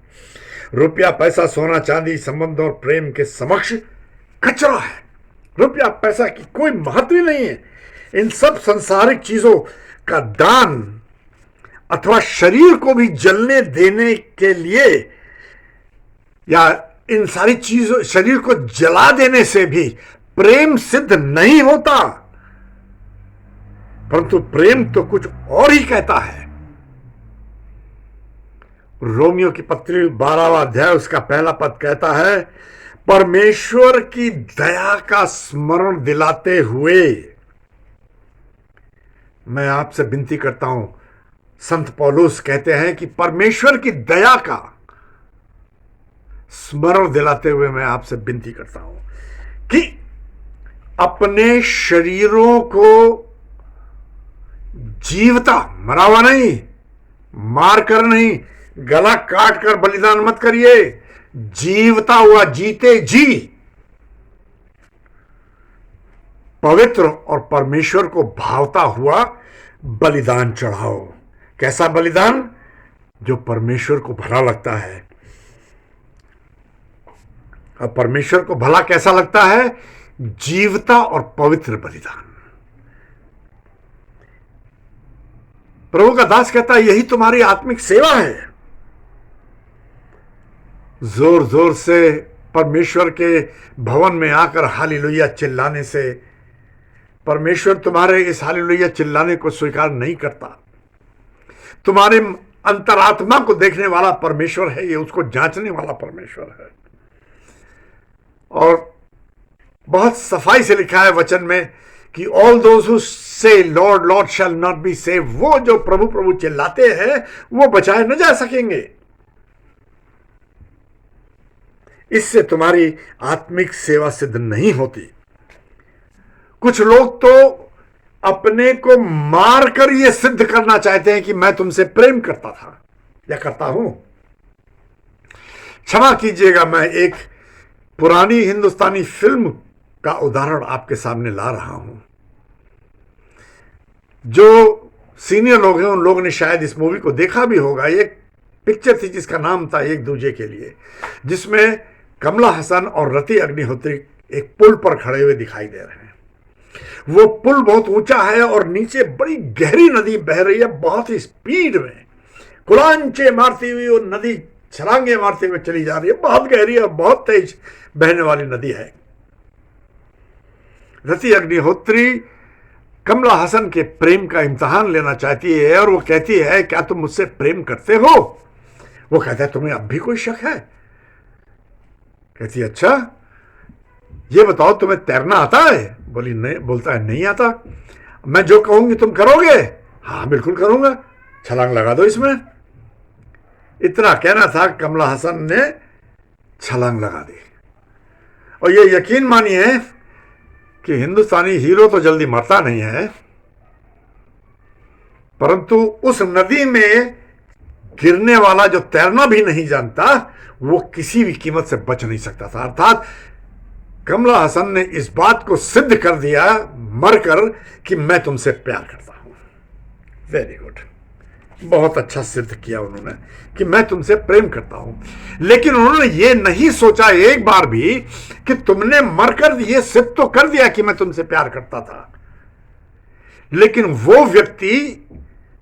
रुपया पैसा सोना चांदी संबंधों और प्रेम के समक्ष कचरा है। रुपया पैसा की कोई महत्व ही नहीं है। इन सब संसारिक चीजों का दान अथवा शरीर को भी जलने देने के लिए, या इन सारी चीजों, शरीर को जला देने से भी प्रेम सिद्ध नहीं होता, परंतु प्रेम तो कुछ और ही कहता है। रोमियो की पत्री 12वां अध्याय उसका 1 पद कहता है, परमेश्वर की दया का स्मरण दिलाते हुए मैं आपसे विनती करता हूं। संत पौलुस कहते हैं कि परमेश्वर की दया का स्मरण दिलाते हुए मैं आपसे विनती करता हूं कि अपने शरीरों को जीवता, मरा हुआ नहीं, मार कर नहीं, गला काट कर बलिदान मत करिए, जीवता हुआ, जीते जी पवित्र और परमेश्वर को भावता हुआ बलिदान चढ़ाओ। कैसा बलिदान? जो परमेश्वर को भला लगता है। और परमेश्वर को भला कैसा लगता है? जीवता और पवित्र बलिदान। प्रभु का दास कहता है यही तुम्हारी आत्मिक सेवा है। जोर जोर से परमेश्वर के भवन में आकर हालेलुया चिल्लाने से परमेश्वर तुम्हारे इस हालेलुया चिल्लाने को स्वीकार नहीं करता। तुम्हारे अंतरात्मा को देखने वाला परमेश्वर है, ये उसको जांचने वाला परमेश्वर है। और बहुत सफाई से लिखा है वचन में कि ऑल दोज हु से Lord Lord shall not be save, वो जो प्रभु प्रभु चिल्लाते हैं वो बचाए न जा सकेंगे। इससे तुम्हारी आत्मिक सेवा सिद्ध नहीं होती। कुछ लोग तो अपने को मारकर यह सिद्ध करना चाहते हैं कि मैं तुमसे प्रेम करता था या करता हूं। क्षमा कीजिएगा, मैं एक पुरानी हिंदुस्तानी फिल्म का उदाहरण आपके सामने ला रहा हूं। जो सीनियर लोग हैं उन लोगों ने शायद इस मूवी को देखा भी होगा। एक पिक्चर थी जिसका नाम था एक दूजे के लिए, जिसमें कमला हसन और रति अग्निहोत्री एक पुल पर खड़े हुए दिखाई दे रहे हैं। वो पुल बहुत ऊंचा है और नीचे बड़ी गहरी नदी बह रही है, बहुत ही स्पीड में कुलांचे मारती हुई वो नदी छलांगे मारते हुए चली जा रही है। बहुत गहरी और बहुत तेज बहने वाली नदी है। रति अग्निहोत्री कमला हसन के प्रेम का इम्तिहान लेना चाहती है और वो कहती है क्या तुम मुझसे प्रेम करते हो? वो कहता है तुम्हें अब भी कोई शक है? कहती है अच्छा ये बताओ तुम्हें तैरना आता है? बोली नहीं। बोलता है नहीं आता। मैं जो कहूंगी तुम करोगे? हाँ बिल्कुल करूंगा, छलांग लगा दो इसमें। इतना कहना था, कमला हसन ने छलांग लगा दी। और ये यकीन मानिए कि हिंदुस्तानी हीरो तो जल्दी मरता नहीं है, परंतु उस नदी में गिरने वाला जो तैरना भी नहीं जानता वो किसी भी कीमत से बच नहीं सकता था। अर्थात कमला हसन ने इस बात को सिद्ध कर दिया मरकर कि मैं तुमसे प्यार करता हूं। वेरी गुड, बहुत अच्छा सिद्ध किया उन्होंने कि मैं तुमसे प्रेम करता हूं। लेकिन उन्होंने ये नहीं सोचा एक बार भी कि तुमने मरकर ये सिद्ध तो कर दिया कि मैं तुमसे प्यार करता था, लेकिन वो व्यक्ति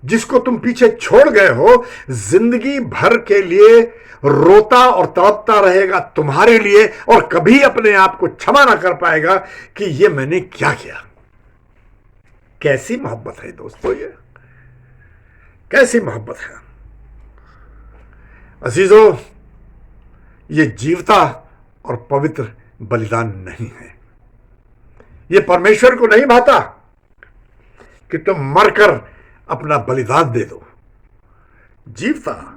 जिसको तुम पीछे छोड़ गए हो जिंदगी भर के लिए रोता और तड़पता रहेगा तुम्हारे लिए और कभी अपने आप को क्षमा ना कर पाएगा कि ये मैंने क्या किया। कैसी मोहब्बत है दोस्तों, ये कैसी मोहब्बत है। अजीजों, ये जीवता और पवित्र बलिदान नहीं है। ये परमेश्वर को नहीं भाता कि तुम मरकर अपना बलिदान दे दो। जीवता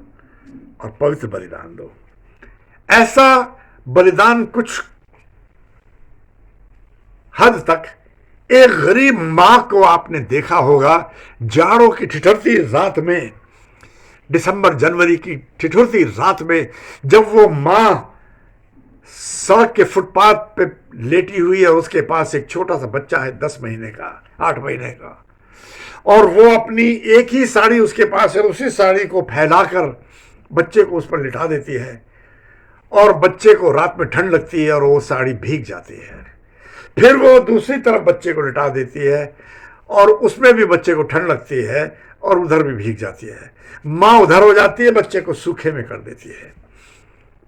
और पवित्र बलिदान दो। ऐसा बलिदान कुछ हद तक एक गरीब मां को आपने देखा होगा जाड़ों की ठिठुरती रात में, दिसंबर जनवरी की ठिठुरती रात में, जब वो मां सड़क के फुटपाथ पे लेटी हुई है, उसके पास एक छोटा सा बच्चा है 10 महीने का, 8 महीने का, और वो अपनी एक ही साड़ी उसके पास है, उसी साड़ी को फैलाकर बच्चे को उस पर लिटा देती है और बच्चे को रात में ठंड लगती है और वो साड़ी भीग जाती है। फिर वो दूसरी तरफ बच्चे को लिटा देती है और उसमें भी बच्चे को ठंड लगती है और उधर भी भीग जाती है। माँ उधर हो जाती है, बच्चे को सूखे में कर देती है,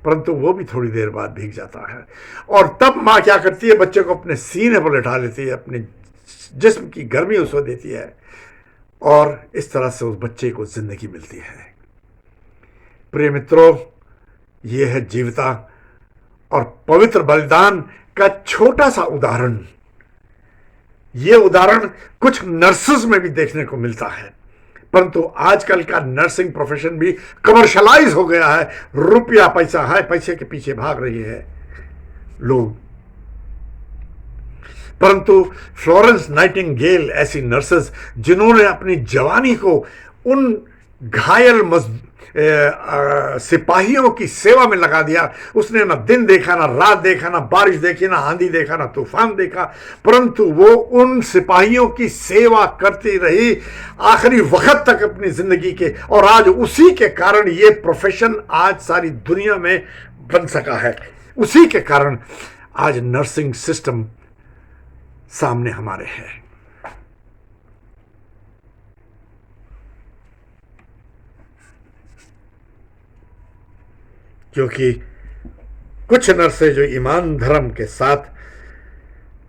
परंतु वो भी थोड़ी देर बाद भीग जाता है। और तब माँ क्या करती है, बच्चे को अपने सीने पर लिटा लेती है, अपने जिस्म की गर्मी उसको देती है और इस तरह से उस बच्चे को जिंदगी मिलती है। प्रिय मित्रों, यह है जीवता और पवित्र बलिदान का छोटा सा उदाहरण। यह उदाहरण कुछ नर्सेस में भी देखने को मिलता है, परंतु आजकल का नर्सिंग प्रोफेशन भी कमर्शलाइज हो गया है। रुपया पैसा है, पैसे के पीछे भाग रही है लोग। परंतु फ्लोरेंस नाइटिंगेल ऐसी नर्सेस जिन्होंने अपनी जवानी को उन घायल सिपाहियों की सेवा में लगा दिया। उसने ना दिन देखा, ना रात देखा, ना बारिश देखी, ना आंधी देखा, ना तूफान देखा, परंतु वो उन सिपाहियों की सेवा करती रही आखिरी वक्त तक अपनी जिंदगी के। और आज उसी के कारण ये प्रोफेशन आज सारी दुनिया में बन सका है। उसी के कारण आज नर्सिंग सिस्टम सामने हमारे है। क्योंकि कुछ नर्सें जो ईमान धर्म के साथ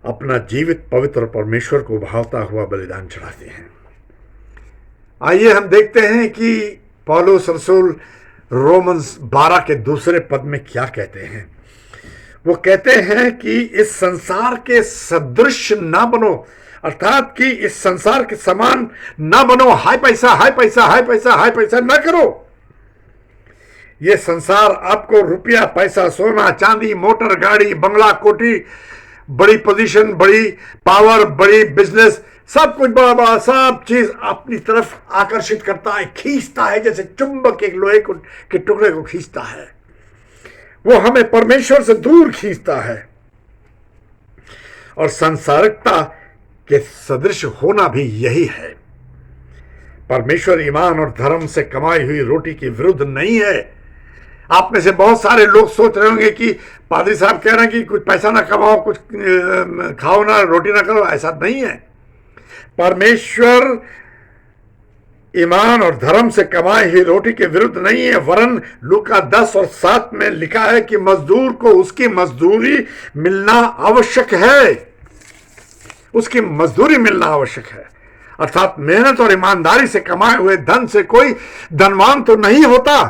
अपना जीवित पवित्र परमेश्वर को भावता हुआ बलिदान चढ़ाते हैं। आइए हम देखते हैं कि पौलुस रसूल रोमन्स 12 के दूसरे पद में क्या कहते हैं। वो कहते हैं कि इस संसार के सदृश ना बनो, अर्थात कि इस संसार के समान ना बनो। हाय पैसा, हाय पैसा, हाय पैसा, हाय पैसा ना करो। ये संसार आपको रुपया, पैसा, सोना, चांदी, मोटर, गाड़ी, बंगला, कोठी, बड़ी पोजीशन, बड़ी पावर, बड़ी बिजनेस, सब कुछ बड़ा बड़ा सब चीज अपनी तरफ आकर्षित करता है, खींचता है, जैसे चुंबक एक लोहे के टुकड़े को खींचता है। वो हमें परमेश्वर से दूर खींचता है। और सांसारिकता के सदृश होना भी यही है। परमेश्वर ईमान और धर्म से कमाई हुई रोटी के विरुद्ध नहीं है। आप में से बहुत सारे लोग सोच रहे होंगे कि पादरी साहब कह रहे हैं कि कुछ पैसा ना कमाओ, कुछ खाओ ना, रोटी ना करो। ऐसा नहीं है। परमेश्वर ईमान और धर्म से कमाई हुई रोटी के विरुद्ध नहीं है, वरन लूका 10 और 7 में लिखा है कि मजदूर को उसकी मजदूरी मिलना आवश्यक है। उसकी मजदूरी मिलना आवश्यक है। अर्थात मेहनत और ईमानदारी से कमाए हुए धन से कोई धनवान तो नहीं होता,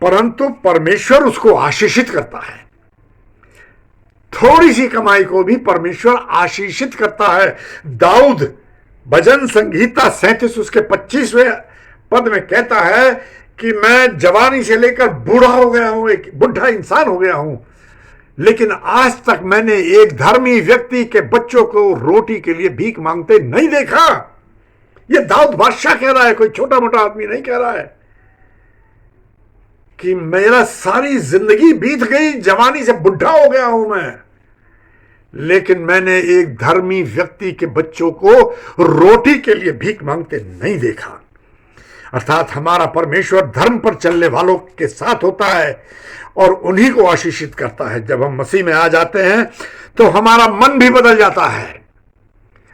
परंतु परमेश्वर उसको आशीषित करता है। थोड़ी सी कमाई को भी परमेश्वर आशीषित करता है। दाऊद भजन संगीता 37 उसके 25वें पद में कहता है कि मैं जवानी से लेकर बूढ़ा हो गया हूं, एक बुढ़ा इंसान हो गया हूं, लेकिन आज तक मैंने एक धर्मी व्यक्ति के बच्चों को रोटी के लिए भीख मांगते नहीं देखा। यह दाऊद बादशाह कह रहा है, कोई छोटा मोटा आदमी नहीं कह रहा है कि मेरा सारी जिंदगी बीत गई, जवानी से बुढ़ा हो गया हूं मैं, लेकिन मैंने एक धर्मी व्यक्ति के बच्चों को रोटी के लिए भीख मांगते नहीं देखा। अर्थात हमारा परमेश्वर धर्म पर चलने वालों के साथ होता है और उन्हीं को आशीषित करता है। जब हम मसीह में आ जाते हैं तो हमारा मन भी बदल जाता है,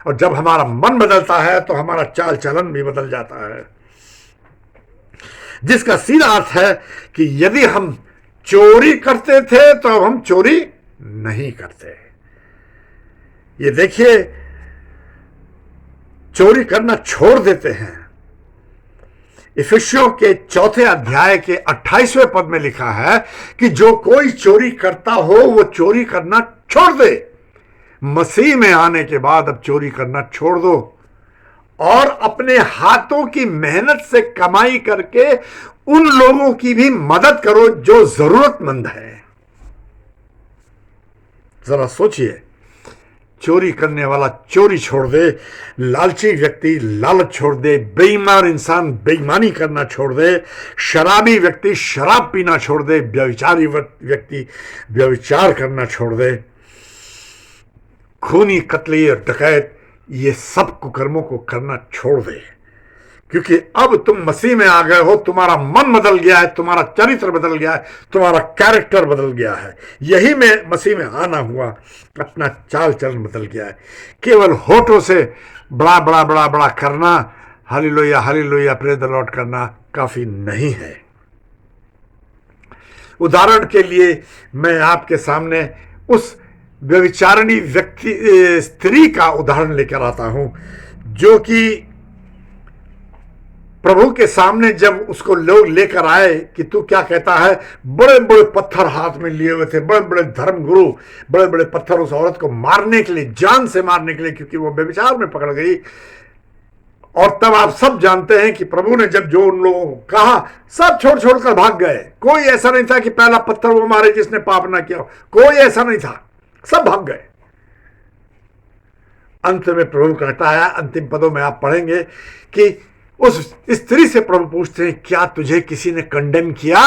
और जब हमारा मन बदलता है तो हमारा चाल चलन भी बदल जाता है, जिसका सीधा अर्थ है कि यदि हम चोरी करते थे तो अब हम चोरी नहीं करते। ये देखिए, चोरी करना छोड़ देते हैं। इफिसियों के 4 अध्याय के 28वें पद में लिखा है कि जो कोई चोरी करता हो वो चोरी करना छोड़ दे। मसीह में आने के बाद अब चोरी करना छोड़ दो और अपने हाथों की मेहनत से कमाई करके उन लोगों की भी मदद करो जो जरूरतमंद है। जरा सोचिए, चोरी करने वाला चोरी छोड़ दे, लालची व्यक्ति लालच छोड़ दे, बेईमान इंसान बेईमानी करना छोड़ दे, शराबी व्यक्ति शराब पीना छोड़ दे, व्यभिचारी व्यक्ति व्यभिचार करना छोड़ दे, खूनी कतली और डकैत ये सब कुकर्मों को करना छोड़ दे। क्योंकि अब तुम मसीह में आ गए हो, तुम्हारा मन बदल गया है, तुम्हारा चरित्र बदल गया है, तुम्हारा कैरेक्टर बदल गया है। यही में मसीह में आना हुआ, अपना चाल चलन बदल गया है। केवल होठों से बड़ा बड़ा बड़ा बड़ा करना, hallelujah hallelujah praise the Lord करना काफी नहीं है। उदाहरण के लिए मैं आपके सामने उस व्यभिचारिणी व्यक्ति स्त्री का उदाहरण लेकर आता हूं, जो कि प्रभु के सामने जब उसको लोग लेकर आए कि तू क्या कहता है, बड़े बड़े पत्थर हाथ में लिए हुए थे, बड़े बड़े धर्मगुरु बड़े बड़े पत्थर उस औरत को मारने के लिए, जान से मारने के लिए, क्योंकि वो व्यभिचार में पकड़ गई। और तब आप सब जानते हैं कि प्रभु ने जब जो उन लोगों को कहा, सब छोड़ छोड़कर भाग गए। कोई ऐसा नहीं था कि पहला पत्थर वो मारे जिसने पाप ना किया, कोई ऐसा नहीं था, सब भाग गए। अंत में प्रभु कहता है, अंतिम पदों में आप पढ़ेंगे कि उस स्त्री से प्रभु पूछते हैं, क्या तुझे किसी ने कंडेम किया?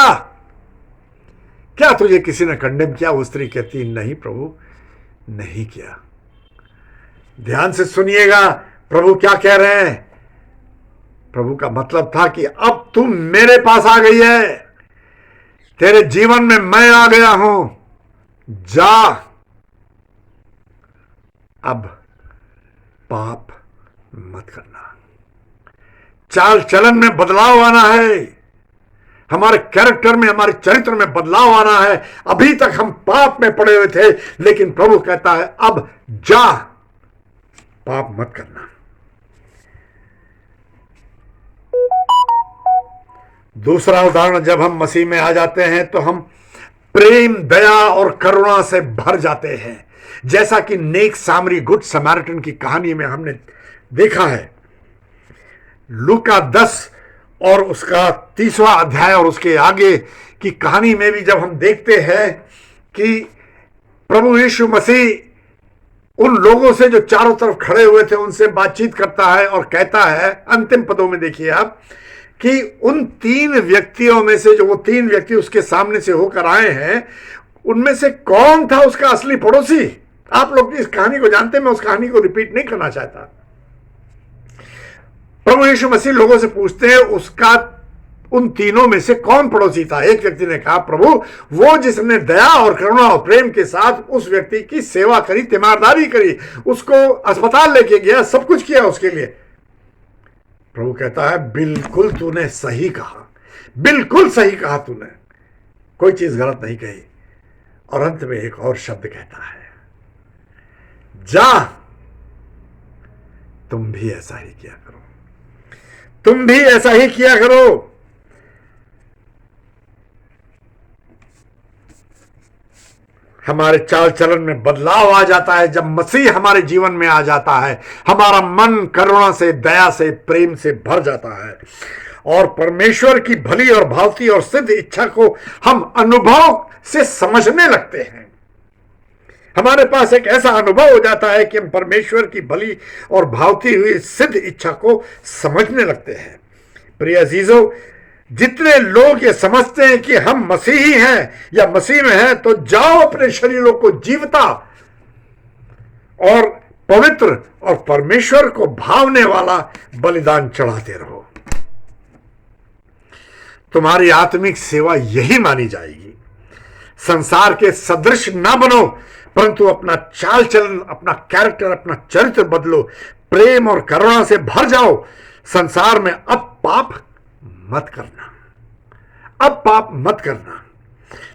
क्या तुझे किसी ने कंडेम किया? वो स्त्री कहती, नहीं प्रभु, नहीं किया। ध्यान से सुनिएगा प्रभु क्या कह रहे हैं। प्रभु का मतलब था कि अब तुम मेरे पास आ गई है, तेरे जीवन में मैं आ गया हूं, जा, अब पाप मत करना। चाल चलन में बदलाव आना है, हमारे कैरेक्टर में, हमारे चरित्र में बदलाव आना है। अभी तक हम पाप में पड़े हुए थे, लेकिन प्रभु कहता है अब जा, पाप मत करना। दूसरा उदाहरण, जब हम मसीह में आ जाते हैं तो हम प्रेम, दया और करुणा से भर जाते हैं, जैसा कि नेक सामरी, गुड समैरिटन की कहानी में हमने देखा है। लूका 10 और उसका 30वां अध्याय और उसके आगे की कहानी में भी जब हम देखते हैं कि प्रभु यीशु मसीह उन लोगों से जो चारों तरफ खड़े हुए थे उनसे बातचीत करता है और कहता है, अंतिम पदों में देखिए आप, कि उन 3 व्यक्तियों में से, जो वो 3 व्यक्ति उसके सामने से होकर आए हैं, उनमें से कौन था उसका असली पड़ोसी? आप लोग इस कहानी को जानते हैं, मैं उस कहानी को रिपीट नहीं करना चाहता। प्रभु यीशु मसीह लोगों से पूछते हैं, उसका उन तीनों में से कौन पड़ोसी था? एक व्यक्ति ने कहा, प्रभु वो जिसने दया और करुणा और प्रेम के साथ उस व्यक्ति की सेवा करी, तीमारदारी करी, उसको अस्पताल लेके गया, सब कुछ किया उसके लिए। प्रभु कहता है, बिल्कुल तूने सही कहा, बिल्कुल सही कहा तूने, कोई चीज गलत नहीं कही। और अंत में एक और शब्द कहता है, जा, तुम भी ऐसा ही किया करो, तुम भी ऐसा ही किया करो। हमारे चाल चलन में बदलाव आ जाता है जब मसीह हमारे जीवन में आ जाता है। हमारा मन करुणा से, दया से, प्रेम से भर जाता है और परमेश्वर की भली और भावती और सिद्ध इच्छा को हम अनुभव से समझने लगते हैं। हमारे पास एक ऐसा अनुभव हो जाता है कि हम परमेश्वर की भली और भावती हुई सिद्ध इच्छा को समझने लगते हैं। प्रिय अजीजों, जितने लोग ये समझते हैं कि हम मसीही हैं या मसीह में हैं, तो जाओ अपने शरीरों को जीवता और पवित्र और परमेश्वर को भावने वाला बलिदान चढ़ाते रहो। तुम्हारी आत्मिक सेवा यही मानी जाएगी। संसार के सदृश ना बनो, परंतु अपना चाल चलन, अपना कैरेक्टर, अपना चरित्र बदलो, प्रेम और करुणा से भर जाओ। संसार में अब पाप मत करना, अब पाप मत करना,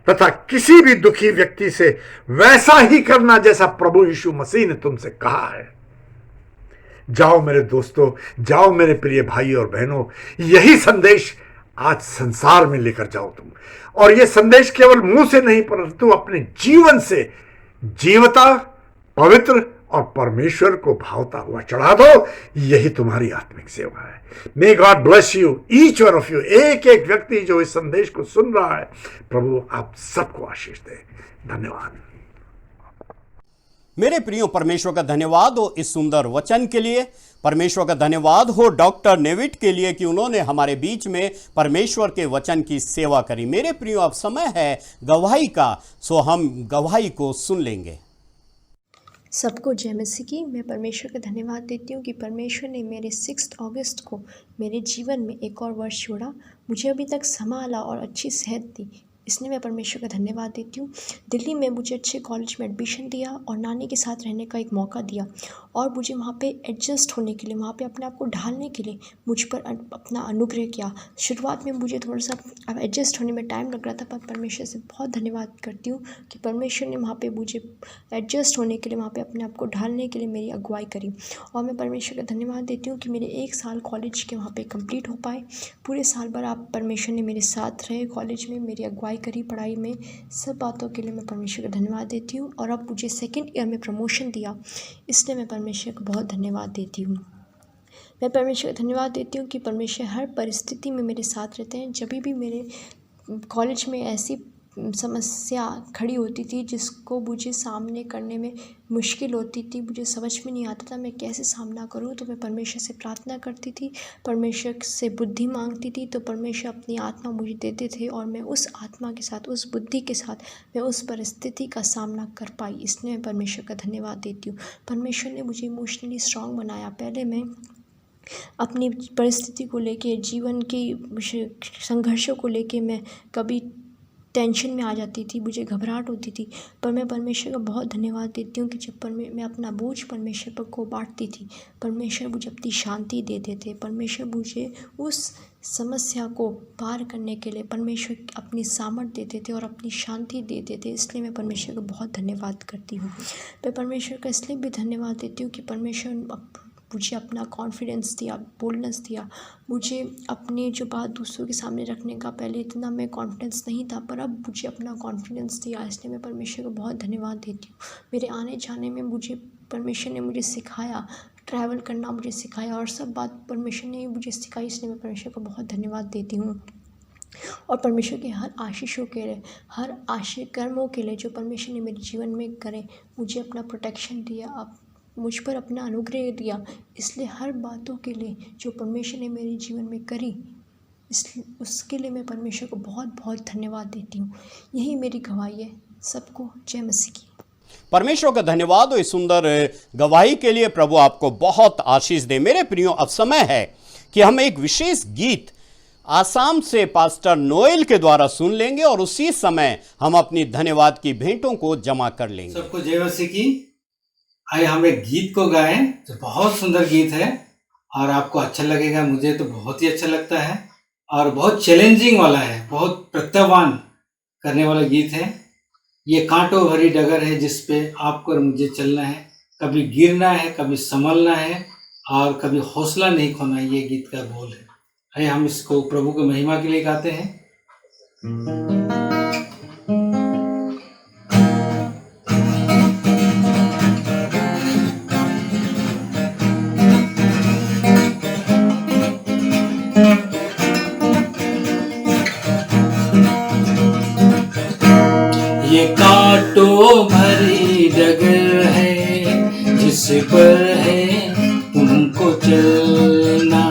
तथा किसी भी दुखी व्यक्ति से वैसा ही करना जैसा प्रभु यीशु मसीह ने तुमसे कहा है। जाओ मेरे दोस्तों, जाओ मेरे प्रिय भाई और बहनों, यही संदेश आज संसार में लेकर जाओ तुम। और यह संदेश केवल मुंह से नहीं, परंतु अपने जीवन से जीवता, पवित्र और परमेश्वर को भावता हुआ चढ़ा दो। यही तुम्हारी आत्मिक सेवा है। May God bless you, each one of you. एक एक व्यक्ति जो इस संदेश को सुन रहा है, प्रभु आप सबको आशीष दे। धन्यवाद। मेरे प्रियो, परमेश्वर का धन्यवाद हो इस सुंदर वचन के लिए। परमेश्वर का धन्यवाद हो डॉक्टर नेविट के लिए कि उन्होंने हमारे बीच में परमेश्वर के वचन की सेवा करी। मेरे प्रियो, अब समय है गवाही का, सो हम गवाही को सुन लेंगे। सबको जय मसीह की। मैं परमेश्वर का धन्यवाद देती हूँ कि परमेश्वर ने मेरे 6 अगस्त को मेरे जीवन में एक और वर्ष जोड़ा, मुझे अभी तक संभाला और अच्छी सेहत दी। इसलिए मैं परमेश्वर का धन्यवाद देती हूँ। दिल्ली में मुझे अच्छे कॉलेज में एडमिशन दिया और नानी के साथ रहने का एक मौका दिया और मुझे वहाँ पे एडजस्ट होने के लिए, वहाँ पे अपने आप को ढालने के लिए मुझ पर अपना अनुग्रह किया। शुरुआत में मुझे थोड़ा सा एडजस्ट होने में टाइम लग रहा था, पर परमेश्वर से बहुत धन्यवाद करती हूँ कि परमेश्वर ने वहाँ पे मुझे एडजस्ट होने के लिए, वहाँ पे अपने आप को ढालने के लिए मेरी अगुवाई करी। और मैं परमेश्वर का धन्यवाद देती हूँ कि मेरे 1 साल कॉलेज के वहाँ पे कंप्लीट हो पाए। पूरे साल भर आप परमेश्वर ने मेरे साथ रहे, कॉलेज में मेरी अगुवाई करी, पढ़ाई में, सब बातों के लिए मैं परमेश्वर का धन्यवाद देती हूँ। और अब मुझे 2nd ईयर में प्रमोशन दिया, इसलिए मैं परमेश्वर को बहुत धन्यवाद देती हूँ। मैं परमेश्वर का धन्यवाद देती हूँ कि परमेश्वर हर परिस्थिति में मेरे साथ रहते हैं। जब भी मेरे कॉलेज में ऐसी समस्या खड़ी होती थी जिसको मुझे सामने करने में मुश्किल होती थी, मुझे समझ में नहीं आता था मैं कैसे सामना करूं, तो मैं परमेश्वर से प्रार्थना करती थी, परमेश्वर से बुद्धि मांगती थी, तो परमेश्वर अपनी आत्मा मुझे देते थे और मैं उस आत्मा के साथ, उस बुद्धि के साथ मैं उस परिस्थिति का सामना कर पाई। इसलिए मैं परमेश्वर का धन्यवाद देती हूँ। परमेश्वर ने मुझे इमोशनली स्ट्रांग बनाया। पहले मैं अपनी परिस्थिति को लेके, जीवन की संघर्षों को लेके मैं कभी टेंशन में आ जाती थी, मुझे घबराहट होती थी, पर मैं परमेश्वर का बहुत धन्यवाद देती हूँ कि जब मैं अपना बोझ परमेश्वर पर को बांटती थी, परमेश्वर मुझे अपनी शांति देते थे। परमेश्वर मुझे उस समस्या को पार करने के लिए परमेश्वर अपनी सामर्थ देते थे और अपनी शांति देते थे। इसलिए मैं परमेश्वर का बहुत धन्यवाद करती हूँ। मैं परमेश्वर का इसलिए भी धन्यवाद देती हूँ कि परमेश्वर मुझे अपना कॉन्फिडेंस दिया, बोल्डनेस दिया, मुझे अपनी जो बात दूसरों के सामने रखने का पहले इतना मैं कॉन्फिडेंस नहीं था, पर अब मुझे अपना कॉन्फिडेंस दिया। इसलिए मैं परमेश्वर को बहुत धन्यवाद देती हूँ। मेरे आने जाने में मुझे परमेश्वर ने मुझे सिखाया, ट्रैवल करना मुझे सिखाया और सब बात परमेश्वर ने मुझे सिखाई। इसलिए मैं परमेश्वर को बहुत धन्यवाद देती हूँ। और परमेश्वर के हर आशीषों के लिए, हर कर्मों के लिए जो परमेश्वर ने मेरे जीवन में करे, मुझे अपना प्रोटेक्शन दिया, मुझ पर अपना अनुग्रह दिया, इसलिए हर बातों के लिए जो परमेश्वर ने मेरे जीवन में करी, उसके लिए मैं परमेश्वर को बहुत बहुत धन्यवाद देती हूँ। यही मेरी गवाही है। सबको जय मसीह की। परमेश्वर का धन्यवाद हो इस सुंदर गवाही के लिए। प्रभु आपको बहुत आशीष दे। मेरे प्रियो, अब समय है कि हम एक विशेष गीत आसाम से पास्टर नोएल के द्वारा सुन लेंगे और उसी समय हम अपनी धन्यवाद की भेंटों को जमा कर लेंगे। सबको जय मसीह की। आइए हम एक गीत को गाएं जो बहुत सुंदर गीत है और आपको अच्छा लगेगा। मुझे तो बहुत ही अच्छा लगता है और बहुत चैलेंजिंग वाला है, बहुत प्रत्याह्वान करने वाला गीत है। ये कांटों भरी डगर है जिस पे आपको और मुझे चलना है, कभी गिरना है, कभी संभलना है और कभी हौसला नहीं खोना है। ये गीत का बोल है। आइए हम इसको प्रभु की महिमा के लिए गाते हैं। ये कांटों भरी डगर है जिस पर है तुमको चलना।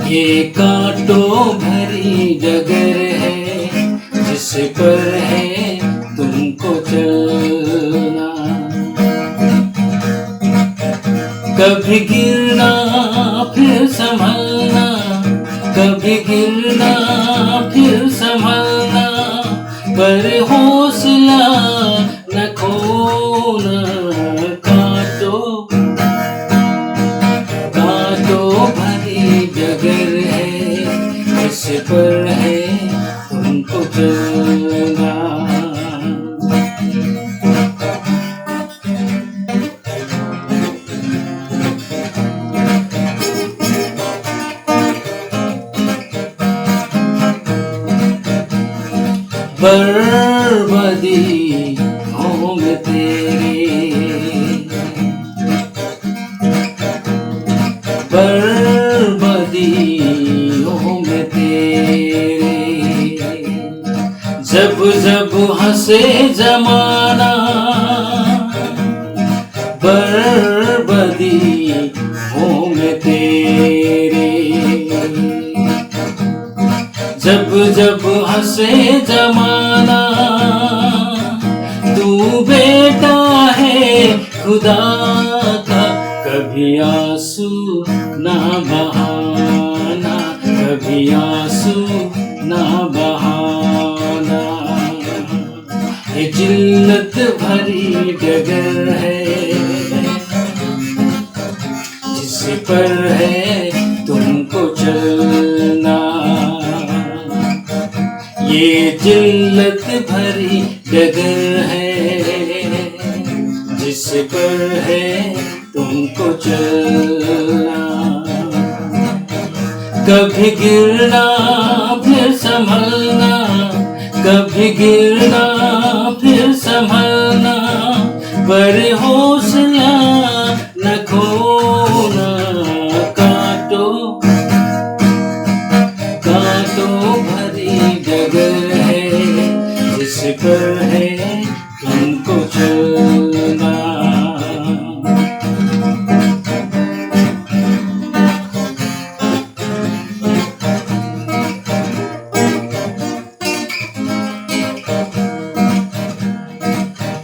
ये कांटों भरी डगर है जिस पर है तुमको चलना। कभी गिरना फिर संभलना, कभी गिरना फिर संभलना, पर हौसला न खोना। कांटों भरी डगर है इस पर है तुमको चलना। बर्बादी होंगे तेरे, बर्बादी होंगे तेरे। जब जब हंसे जमाना, बर्बादी होंगे तेरे। जब जब हंसे जमाना, तू बेटा है खुदा का। कभी आंसू ना बहाना, कभी आंसू ना बहाना। ये जिल्लत भरी डगर है जिस पर है तुमको चलना। ये जिल्लत भरी डगर है जिस पर है तुमको चलना। कभी गिरना फिर संभलना, कभी गिरना फिर संभलना, पर हौसला न खोना। कांटों भरी पर है तुमको चलना।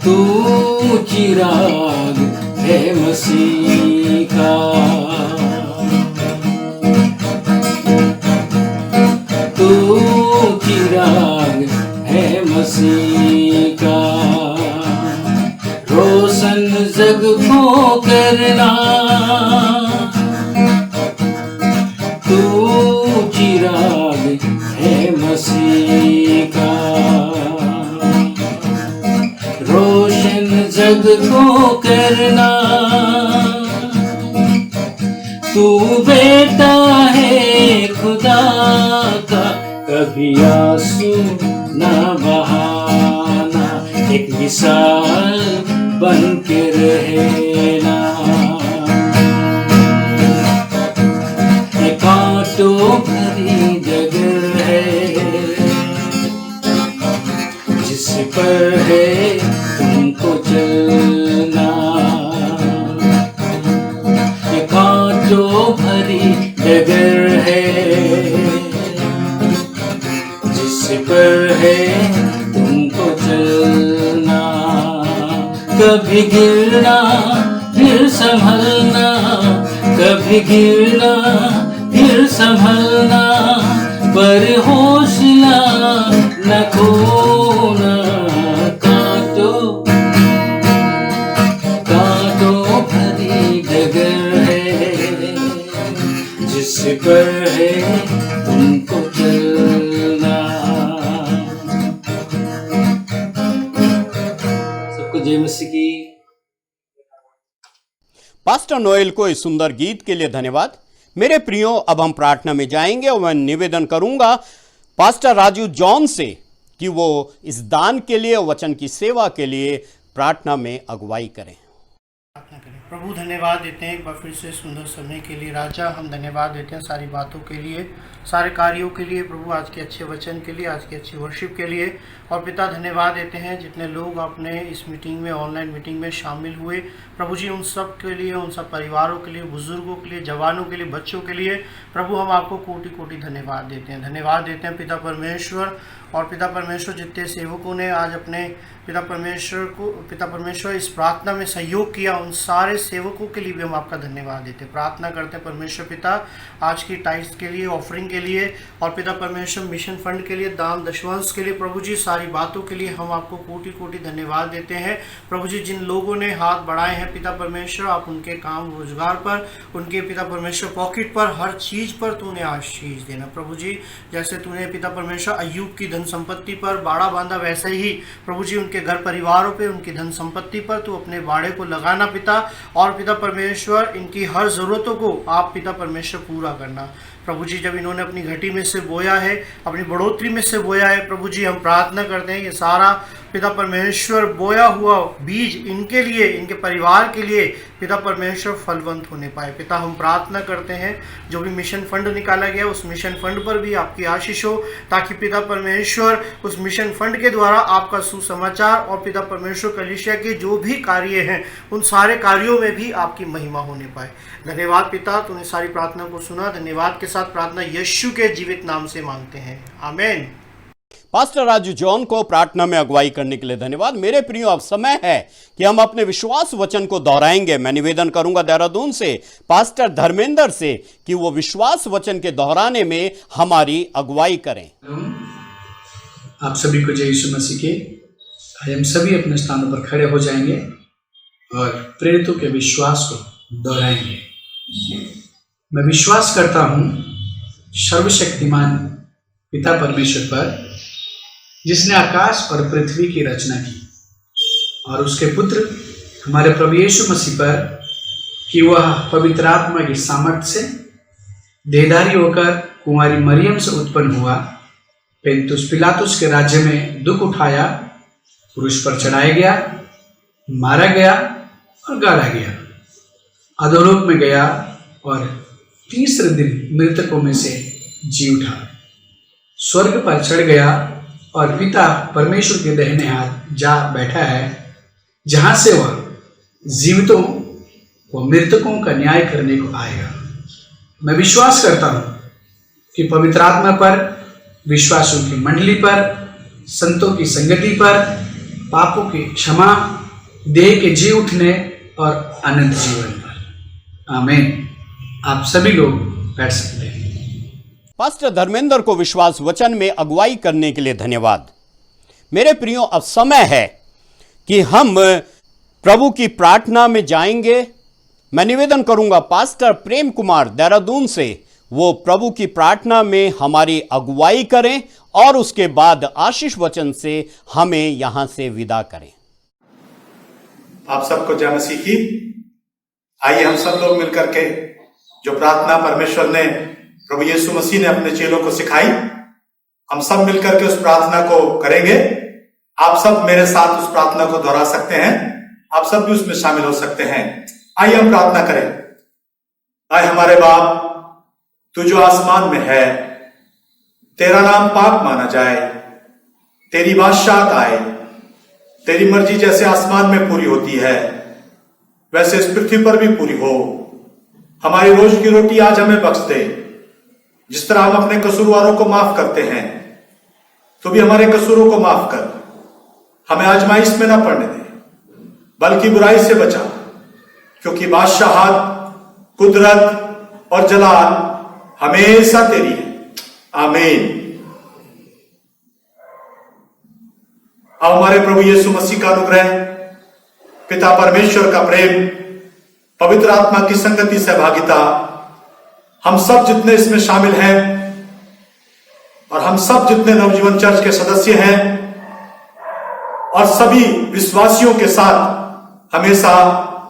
तू चिराग है मसीह का, तू चिराग है मसीह का, रोशन जग को करना। तू चिराग है मसीह का, रोशन जग को करना। तू बेटा है खुदा का, कभी आंसू न बहाना, एक मिसाल बन के रहना। ये कांटों भरी जगह है, जिस पर है तुमको चलना। ये कांटों भरी डगर है, जिस पर है तुमको चलना। कभी गिरना फिर संभलना, कभी गिरना फिर संभलना, पर हौसला न खोना। कांटों भरी डगर है, जिस पर है तुमको चलना। सबको जय मसीह की। पास्टर नोएल को इस सुंदर गीत के लिए धन्यवाद। मेरे प्रियो, अब हम प्रार्थना में जाएंगे और मैं निवेदन करूंगा पास्टर राजू जॉन से कि वो इस दान के लिए, वचन की सेवा के लिए प्रार्थना में अगुवाई करें। प्रार्थना करें। प्रभु धन्यवाद देते हैं एक बार फिर से सुंदर समय के लिए। राजा हम धन्यवाद देते हैं सारी बातों के लिए, सारे कार्यों के लिए प्रभु, आज के अच्छे वचन के लिए, आज की अच्छी वर्शिप के लिए। और पिता धन्यवाद देते हैं जितने लोग अपने इस मीटिंग में, ऑनलाइन मीटिंग में शामिल हुए प्रभु जी, उन सब के लिए, उन सब परिवारों के लिए, बुजुर्गों के लिए, जवानों के लिए, बच्चों के लिए प्रभु हम आपको कोटि कोटि धन्यवाद देते हैं। धन्यवाद देते हैं पिता परमेश्वर। और पिता परमेश्वर जितने सेवकों ने आज अपने पिता परमेश्वर इस प्रार्थना में सहयोग किया, उन सारे सेवकों के लिए भी हम आपका धन्यवाद देते हैं। प्रार्थना करते हैं परमेश्वर पिता आज की टाइट्स के लिए, ऑफरिंग के लिए, और पिता परमेश्वर मिशन फंड के लिए, दान दशवंश के लिए प्रभु जी, सारी बातों के लिए हम आपको कोटि कोटि धन्यवाद देते हैं। प्रभु जी जिन लोगों ने हाथ बढ़ाए हैं पिता परमेश्वर, आप उनके काम रोजगार पर, उनके पिता परमेश्वर पॉकेट पर, हर चीज पर तूने आशीष देना प्रभु जी। जैसे तूने पिता परमेश्वर अय्यूब की धन संपत्ति पर बाड़ा बांधा, वैसे ही प्रभु जी उनके घर परिवारों पे, उनकी धन संपत्ति पर तू अपने बाड़े को लगाना पिता। और पिता परमेश्वर इनकी हर जरूरतों को आप पिता परमेश्वर पूरा करना प्रभु जी। जब इन्होंने अपनी घटी में से बोया है, अपनी बढ़ोतरी में से बोया है प्रभु जी, हम प्रार्थना करते हैं ये सारा पिता परमेश्वर बोया हुआ बीज इनके लिए, इनके परिवार के लिए पिता परमेश्वर फलवंत होने पाए। पिता हम प्रार्थना करते हैं जो भी मिशन फंड निकाला गया, उस मिशन फंड पर भी आपकी आशीष हो, ताकि पिता परमेश्वर उस मिशन फंड के द्वारा आपका सुसमाचार और पिता परमेश्वर कलीसिया के जो भी कार्य हैं, उन सारे कार्यों में भी आपकी महिमा होने पाए। धन्यवाद पिता, तूने सारी प्रार्थना को सुना। धन्यवाद के साथ प्रार्थना यीशु के जीवित नाम से मांगते हैं, आमीन। पास्टर राजू जॉन को प्रार्थना में अगुवाई करने के लिए धन्यवाद। मेरे प्रियो, अब समय है कि हम अपने विश्वास वचन को दोहराएंगे। मैं निवेदन करूंगा देहरादून से पास्टर धर्मेंद्र से कि वो विश्वास वचन के दोहराने में हमारी अगुवाई करें। आप सभी को जय यीशु मसीह के। हम सभी अपने स्थानों पर खड़े हो जाएंगे और प्रेरितों के विश्वास को दोहराएंगे। मैं विश्वास करता हूं सर्वशक्तिमान पिता परमेश्वर पर, जिसने आकाश और पृथ्वी की रचना की, और उसके पुत्र हमारे प्रभु यीशु मसीह पर कि वह पवित्र आत्मा की सामर्थ्य से देहधारी होकर कुंवारी मरियम से उत्पन्न हुआ, पेंतुस पिलातुस के राज्य में दुख उठाया, क्रूस पर चढ़ाया गया, मारा गया और गाड़ा गया, अधोलोक में गया और तीसरे दिन मृतकों में से जी उठा, स्वर्ग पर चढ़ गया और पिता परमेश्वर के दाहिने हाथ जा बैठा है, जहां से वह जीवितों व मृतकों का न्याय करने को आएगा। मैं विश्वास करता हूं कि पवित्र आत्मा पर, विश्वासों की मंडली पर, संतों की संगति पर, पापों की क्षमा, देह के जी उठने और अनंत जीवन पर। आमीन। आप सभी लोग बैठ सकते हैं। पास्टर धर्मेंद्र को विश्वास वचन में अगुवाई करने के लिए धन्यवाद। मेरे प्रियो, अब समय है कि हम प्रभु की प्रार्थना में जाएंगे। मैं निवेदन करूंगा पास्टर प्रेम कुमार देहरादून से वो प्रभु की प्रार्थना में हमारी अगुवाई करें और उसके बाद आशीष वचन से हमें यहां से विदा करें। आप सबको जय मसीह की। आइए हम सब लोग मिलकर के जो प्रार्थना परमेश्वर ने, प्रभु यीशु मसीह ने अपने चेलों को सिखाई, हम सब मिलकर के उस प्रार्थना को करेंगे। आप सब मेरे साथ उस प्रार्थना को दोहरा सकते हैं, आप सब भी उसमें शामिल हो सकते हैं। आइए हम प्रार्थना करें। आए हमारे बाप, तू जो आसमान में है, तेरा नाम पाक माना जाए, तेरी बादशाहत आए, तेरी मर्जी जैसे आसमान में पूरी होती है वैसे इस पृथ्वी पर भी पूरी हो। हमारी रोज की रोटी आज हमें बख्श दे, जिस तरह हम अपने कसूरवारों को माफ करते हैं, तो भी हमारे कसूरों को माफ कर। हमें आजमाइश में ना पड़ने दे, बल्कि बुराई से बचा, क्योंकि बादशाहत, कुदरत और जलाल हमेशा तेरी है। आमीन। अब हमारे प्रभु यीशु मसीह का अनुग्रह, पिता परमेश्वर का प्रेम, पवित्र आत्मा की संगति सहभागिता, हम सब जितने इसमें शामिल हैं और हम सब जितने नवजीवन चर्च के सदस्य हैं और सभी विश्वासियों के साथ हमेशा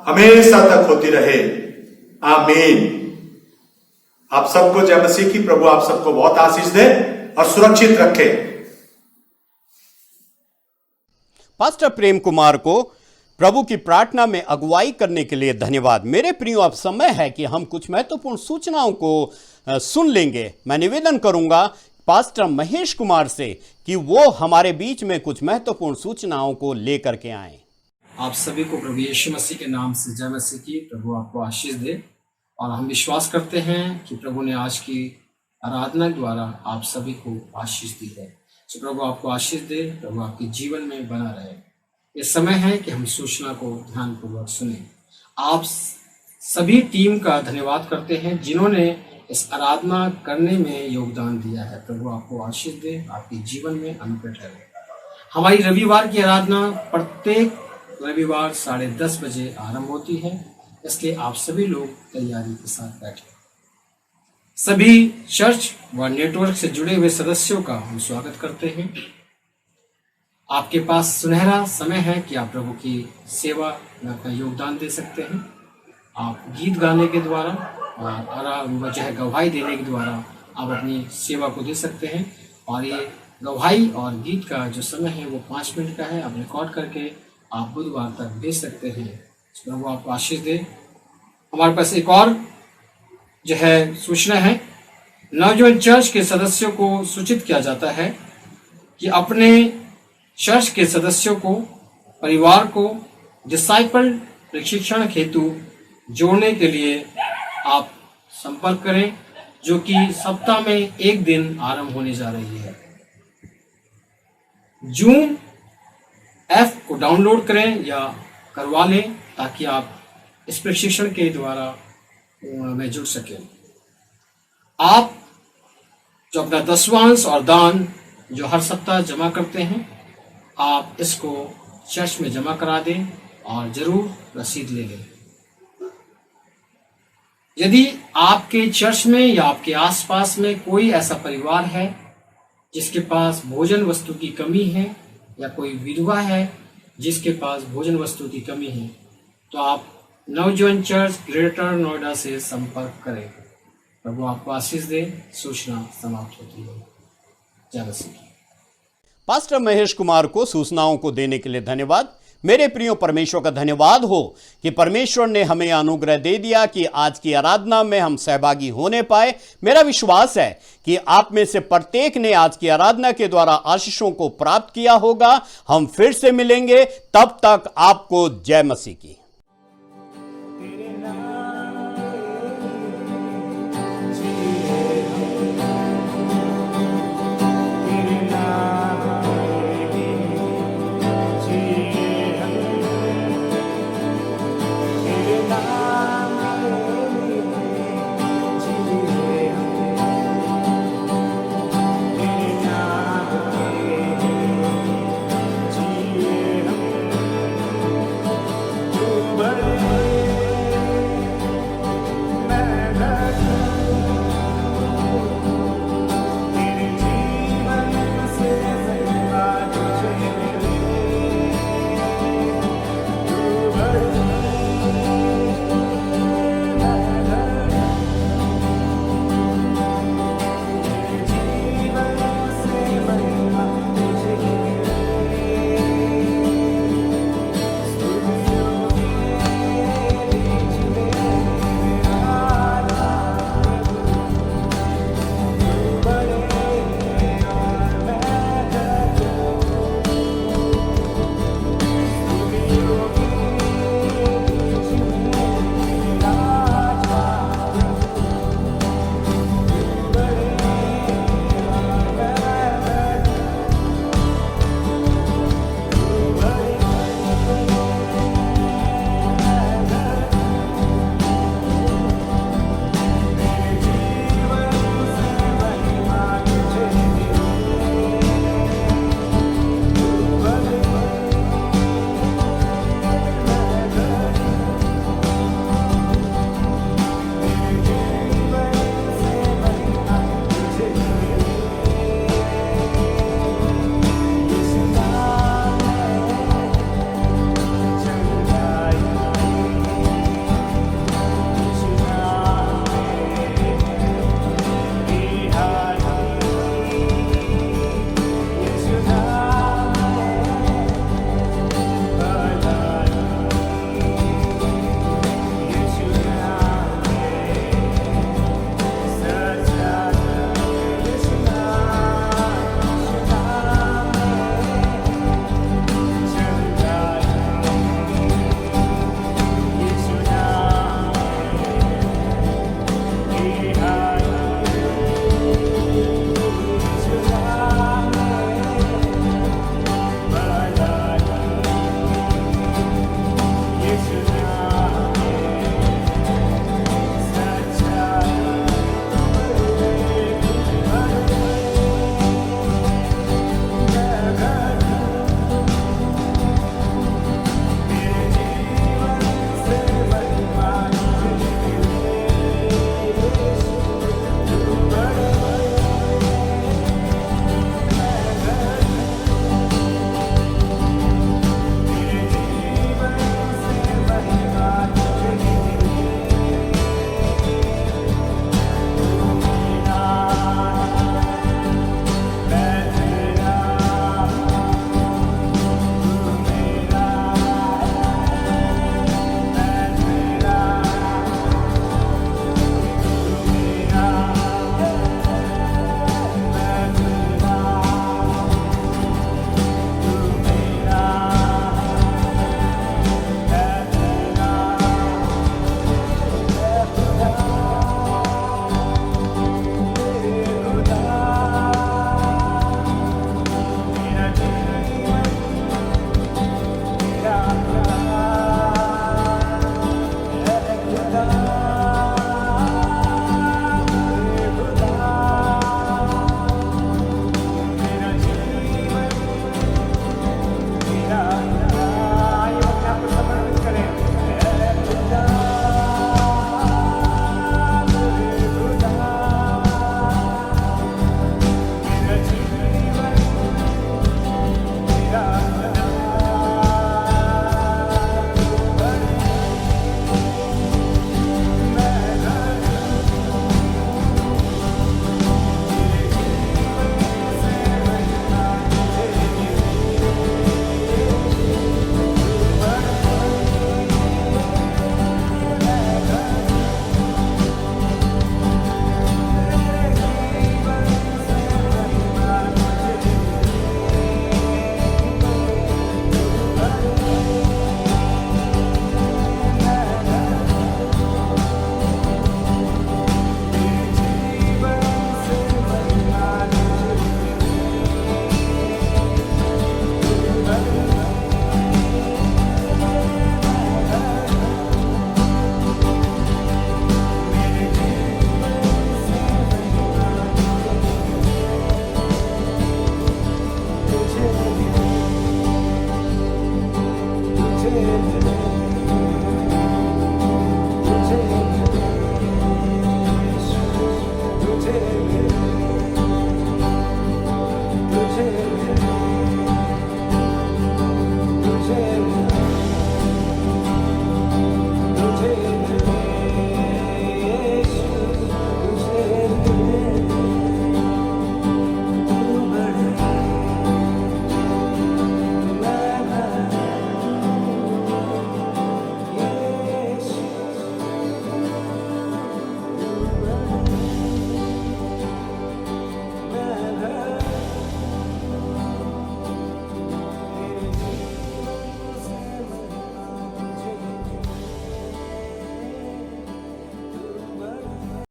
हमेशा तक होती रहे। आमीन। आप सबको जय मसीह की। प्रभु आप सबको बहुत आशीष दे और सुरक्षित रखे। पास्टर प्रेम कुमार को प्रभु की प्रार्थना में अगुवाई करने के लिए धन्यवाद। मेरे प्रियो, अब समय है कि हम कुछ महत्वपूर्ण सूचनाओं को सुन लेंगे। मैं निवेदन करूंगा पास्टर महेश कुमार से कि वो हमारे बीच में कुछ महत्वपूर्ण सूचनाओं को लेकर के आए। आप सभी को प्रभु यीशु मसीह के नाम से जय मसीह की। प्रभु आपको आशीष दे और हम विश्वास करते हैं कि प्रभु ने आज की आराधना द्वारा आप सभी को आशीष दी है। तो प्रभु आपको आशीष दे, प्रभु आपके जीवन में बना रहे। ये समय है कि हम सूचना को ध्यानपूर्वक सुने। आप सभी टीम का धन्यवाद करते हैं जिन्होंने इस आराधना करने में योगदान दिया है। प्रभु आपको आशीष दे, आपके जीवन में अनुग्रह ठहरे। हमारी रविवार की आराधना प्रत्येक रविवार 10:30 बजे आरंभ होती है, इसलिए आप सभी लोग तैयारी के साथ बैठे। सभी चर्च व नेटवर्क से जुड़े हुए सदस्यों का हम स्वागत करते हैं। आपके पास सुनहरा समय है कि आप प्रभु की सेवा में अपना योगदान दे सकते हैं। आप गीत गाने के द्वारा और चाहे गवाही देने के द्वारा आप अपनी सेवा को दे सकते हैं। और ये गवाही और गीत का जो समय है वो 5 मिनट का है। आप रिकॉर्ड करके आप बुधवार तक भेज सकते हैं। प्रभु आपको आशीष दे। हमारे पास एक और जो है सूचना है। नवजीवन चर्च के सदस्यों को सूचित किया जाता है कि अपने चर्च के सदस्यों को, परिवार को डिसाइपल प्रशिक्षण हेतु जोड़ने के लिए आप संपर्क करें, जो कि सप्ताह में 1 दिन आरंभ होने जा रही है। जूम ऐप को डाउनलोड करें या करवा लें ताकि आप इस प्रशिक्षण के द्वारा में जुड़ सकें। आप जो अपना दशवांश और दान जो हर सप्ताह जमा करते हैं, आप इसको चर्च में जमा करा दें और जरूर रसीद ले लें। यदि आपके चर्च में या आपके आसपास में कोई ऐसा परिवार है जिसके पास भोजन वस्तु की कमी है, या कोई विधवा है जिसके पास भोजन वस्तु की कमी है, तो आप नवजीवन चर्च ग्रेटर नोएडा से संपर्क करें। प्रभु आपको आशीष दे। सूचना समाप्त होती है। जय मसीह। पास्टर महेश कुमार को सूचनाओं को देने के लिए धन्यवाद। मेरे प्रियो, परमेश्वर का धन्यवाद हो कि परमेश्वर ने हमें अनुग्रह दे दिया कि आज की आराधना में हम सहभागी होने पाए। मेरा विश्वास है कि आप में से प्रत्येक ने आज की आराधना के द्वारा आशीषों को प्राप्त किया होगा। हम फिर से मिलेंगे, तब तक आपको जय मसीह की।